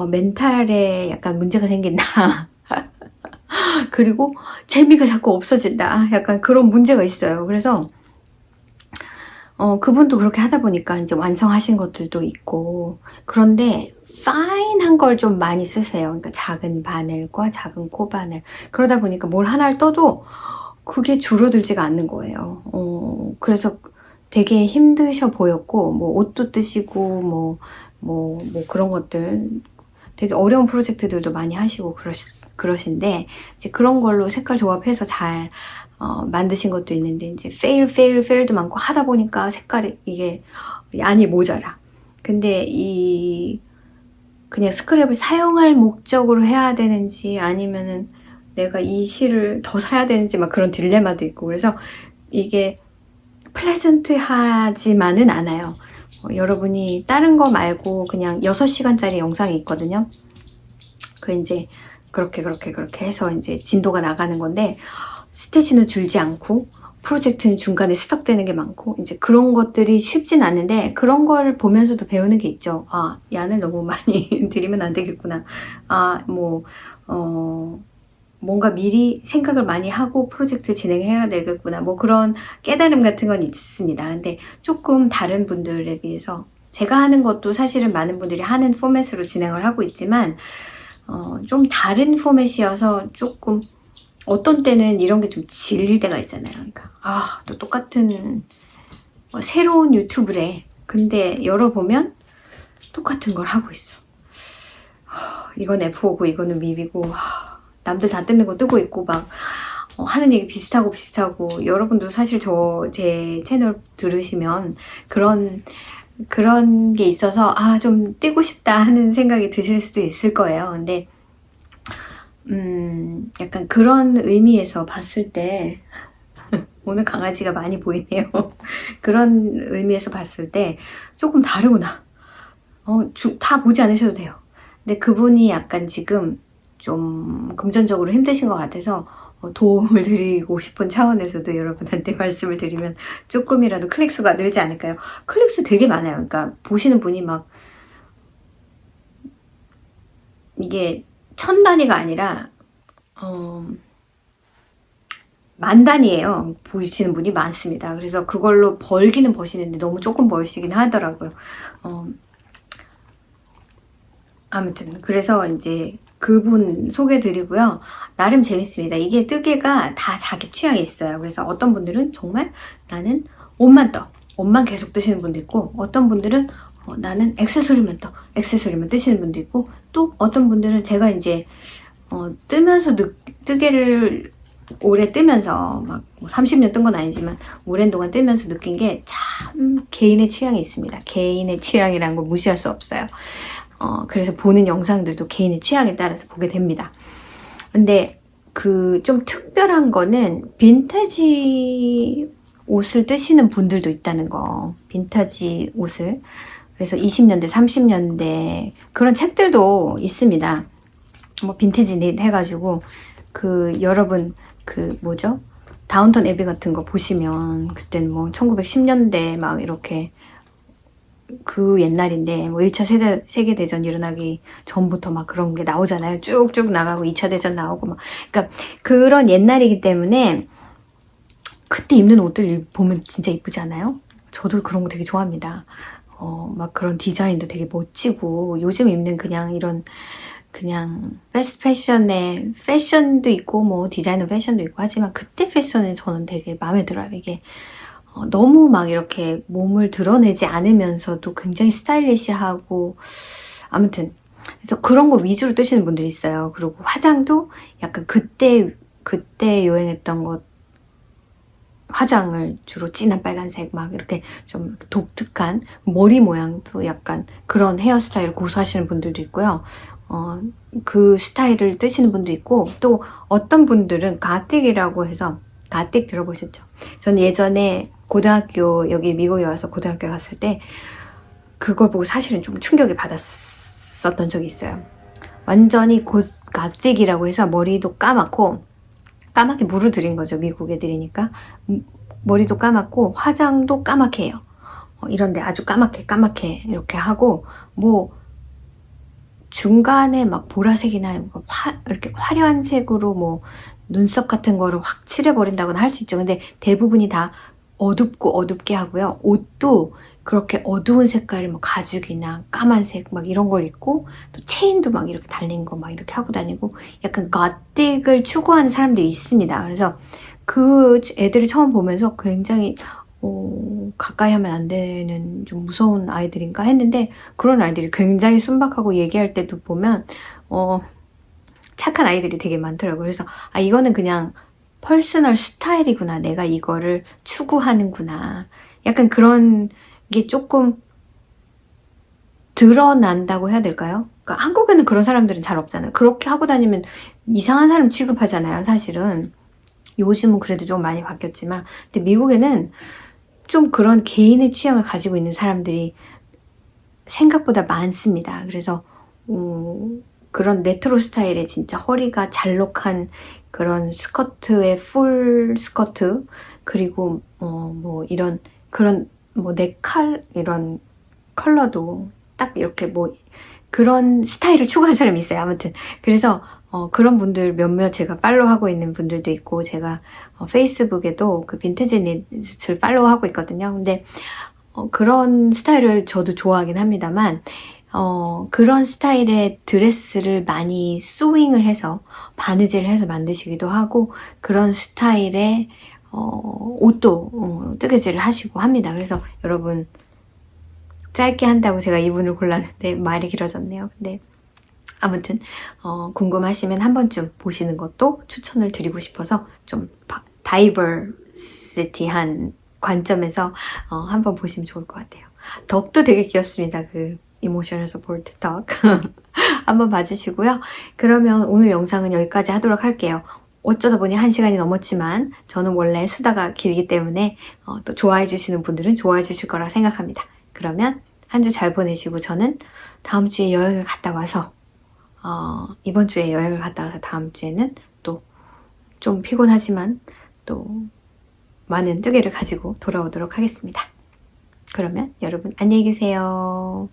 멘탈에 약간 문제가 생긴다. 그리고 재미가 자꾸 없어진다. 약간 그런 문제가 있어요. 그래서 그분도 그렇게 하다 보니까 이제 완성하신 것들도 있고, 그런데 파인한 걸 좀 많이 쓰세요. 그러니까 작은 바늘과 작은 코바늘. 그러다 보니까 뭘 하나를 떠도 그게 줄어들지가 않는 거예요. 그래서 되게 힘드셔 보였고, 뭐 옷도 뜨시고 뭐 그런 것들 되게 어려운 프로젝트들도 많이 하시고 그러신데, 이제 그런 걸로 색깔 조합해서 잘 만드신 것도 있는데, 이제 fail도 많고 하다 보니까 색깔이 이게 양이 모자라. 근데 그냥 스크랩을 사용할 목적으로 해야 되는지 아니면은 내가 이 실을 더 사야 되는지 막 그런 딜레마도 있고, 그래서 이게 플레센트하지만은 않아요. 여러분이 다른 거 말고 그냥 6시간짜리 영상이 있거든요. 이제 그렇게 해서 이제 진도가 나가는 건데, 스테이지는 줄지 않고 프로젝트는 중간에 스톱되는 게 많고, 이제 그런 것들이 쉽진 않은데, 그런 걸 보면서도 배우는 게 있죠. 양을 너무 많이 들이면 안 되겠구나. 뭔가 미리 생각을 많이 하고 프로젝트 진행해야 되겠구나. 뭐 그런 깨달음 같은 건 있습니다. 근데 조금 다른 분들에 비해서 제가 하는 것도 사실은 많은 분들이 하는 포맷으로 진행을 하고 있지만, 좀 다른 포맷이어서 조금 어떤 때는 이런 게 좀 질릴 때가 있잖아요. 그러니까 또 똑같은 새로운 유튜브래. 근데 열어보면 똑같은 걸 하고 있어. 이건 F5고 이거는 밉이고, 남들 다 뜨는 거 뜨고 있고 막 하는 얘기 비슷하고 여러분도 사실 제 채널 들으시면 그런 게 있어서 좀 뜨고 싶다 하는 생각이 드실 수도 있을 거예요. 근데 약간 그런 의미에서 봤을 때 오늘 강아지가 많이 보이네요. 그런 의미에서 봤을 때 조금 다르구나. 다 보지 않으셔도 돼요. 근데 그분이 약간 지금 좀 금전적으로 힘드신 것 같아서 도움을 드리고 싶은 차원에서도 여러분한테 말씀을 드리면 조금이라도 클릭수가 늘지 않을까요? 클릭수 되게 많아요. 그러니까 보시는 분이 막 이게 1000단위가 아니라 만 단위예요. 보시는 분이 많습니다. 그래서 그걸로 벌기는 버시는데 너무 조금 버시긴 하더라고요. 아무튼 그래서 이제 그분 소개드리고요. 나름 재밌습니다. 이게 뜨개가 다 자기 취향이 있어요. 그래서 어떤 분들은 정말 나는 옷만 떠, 옷만 계속 뜨시는 분도 있고, 어떤 분들은 나는 액세서리만 떠, 액세서리만 뜨시는 분도 있고, 또 어떤 분들은 제가 이제 뜨면서 뜨개를 오래 뜨면서 막 30년 뜬 건 아니지만 오랜 동안 뜨면서 느낀 게 참 개인의 취향이 있습니다. 개인의 취향이라는 걸 무시할 수 없어요. 그래서 보는 영상들도 개인의 취향에 따라서 보게 됩니다. 근데 그 좀 특별한 거는 빈티지 옷을 뜨시는 분들도 있다는 거. 빈티지 옷을. 그래서 20년대, 30년대 그런 책들도 있습니다. 뭐 빈티지 닛 해가지고 여러분 뭐죠? 다운턴 애비 같은 거 보시면 그때는 뭐 1910년대 막 이렇게 그 옛날인데 뭐 1차 세계대전 일어나기 전부터 막 그런 게 나오잖아요. 쭉쭉 나가고 2차 대전 나오고 막. 그러니까 그런 옛날이기 때문에 그때 입는 옷들 보면 진짜 이쁘지 않아요? 저도 그런 거 되게 좋아합니다. 막 그런 디자인도 되게 멋지고, 요즘 입는 그냥 이런 그냥 패스트 패션에 패션도 있고 뭐 디자인은 패션도 있고 하지만 그때 패션은 저는 되게 마음에 들어요. 이게 너무 막 이렇게 몸을 드러내지 않으면서도 굉장히 스타일리시하고, 아무튼 그래서 그런 거 위주로 뜨시는 분들이 있어요. 그리고 화장도 약간 그때 유행했던 것 화장을 주로 진한 빨간색 막 이렇게 좀 독특한 머리 모양도 약간 그런 헤어스타일을 고수하시는 분들도 있고요. 그 스타일을 뜨시는 분도 있고, 또 어떤 분들은 가틱이라고 해서, 가틱 들어보셨죠? 전 예전에 고등학교, 여기 미국에 와서 고등학교 갔을 때 그걸 보고 사실은 좀 충격을 받았었던 적이 있어요. 완전히 고틱이라고 해서 머리도 까맣고, 까맣게 물을 들인 거죠. 미국 애들이니까. 머리도 까맣고 화장도 까맣게 해요. 이런데 아주 까맣게 이렇게 하고, 뭐 중간에 막 보라색이나 이렇게 화려한 색으로 뭐 눈썹 같은 거를 확 칠해버린다거나 할 수 있죠. 근데 대부분이 다 어둡고 어둡게 하고요. 옷도 그렇게 어두운 색깔, 뭐 가죽이나 까만색 막 이런 걸 입고, 또 체인도 막 이렇게 달린 거 막 이렇게 하고 다니고, 약간 가틱을 추구하는 사람들이 있습니다. 그래서 그 애들을 처음 보면서 굉장히 가까이 하면 안 되는 좀 무서운 아이들인가 했는데, 그런 아이들이 굉장히 순박하고 얘기할 때도 보면 착한 아이들이 되게 많더라고요. 그래서 이거는 그냥 퍼스널 스타일이구나. 내가 이거를 추구하는구나. 약간 그런 게 조금 드러난다고 해야 될까요? 그러니까 한국에는 그런 사람들은 잘 없잖아요. 그렇게 하고 다니면 이상한 사람 취급하잖아요, 사실은. 요즘은 그래도 좀 많이 바뀌었지만. 근데 미국에는 좀 그런 개인의 취향을 가지고 있는 사람들이 생각보다 많습니다. 그래서 그런 레트로 스타일의 진짜 허리가 잘록한 그런 스커트에 풀 스커트, 그리고 뭐 이런 그런 뭐 네칼 이런 컬러도 딱 이렇게 뭐 그런 스타일을 추구하는 사람이 있어요. 아무튼 그래서 그런 분들 몇몇 제가 팔로우하고 있는 분들도 있고, 제가 페이스북에도 그 빈티지 닛을 팔로우하고 있거든요. 근데 그런 스타일을 저도 좋아하긴 합니다만, 그런 스타일의 드레스를 많이 스윙을 해서 바느질을 해서 만드시기도 하고, 그런 스타일의 옷도 뜨개질을 하시고 합니다. 그래서 여러분, 짧게 한다고 제가 이분을 골랐는데 말이 길어졌네요. 근데 아무튼 궁금하시면 한 번쯤 보시는 것도 추천을 드리고 싶어서, 좀 다이버시티한 관점에서 한번 보시면 좋을 것 같아요. 덕도 되게 귀엽습니다. 그 이모셔널 서포트 덕 한번 봐주시고요. 그러면 오늘 영상은 여기까지 하도록 할게요. 어쩌다 보니 1시간이 넘었지만 저는 원래 수다가 길기 때문에 또 좋아해 주시는 분들은 좋아해 주실 거라 생각합니다. 그러면 한 주 잘 보내시고, 저는 다음 주에 여행을 갔다 와서 이번 주에 여행을 갔다 와서 다음 주에는 또 좀 피곤하지만 또 많은 뜨개를 가지고 돌아오도록 하겠습니다. 그러면 여러분 안녕히 계세요.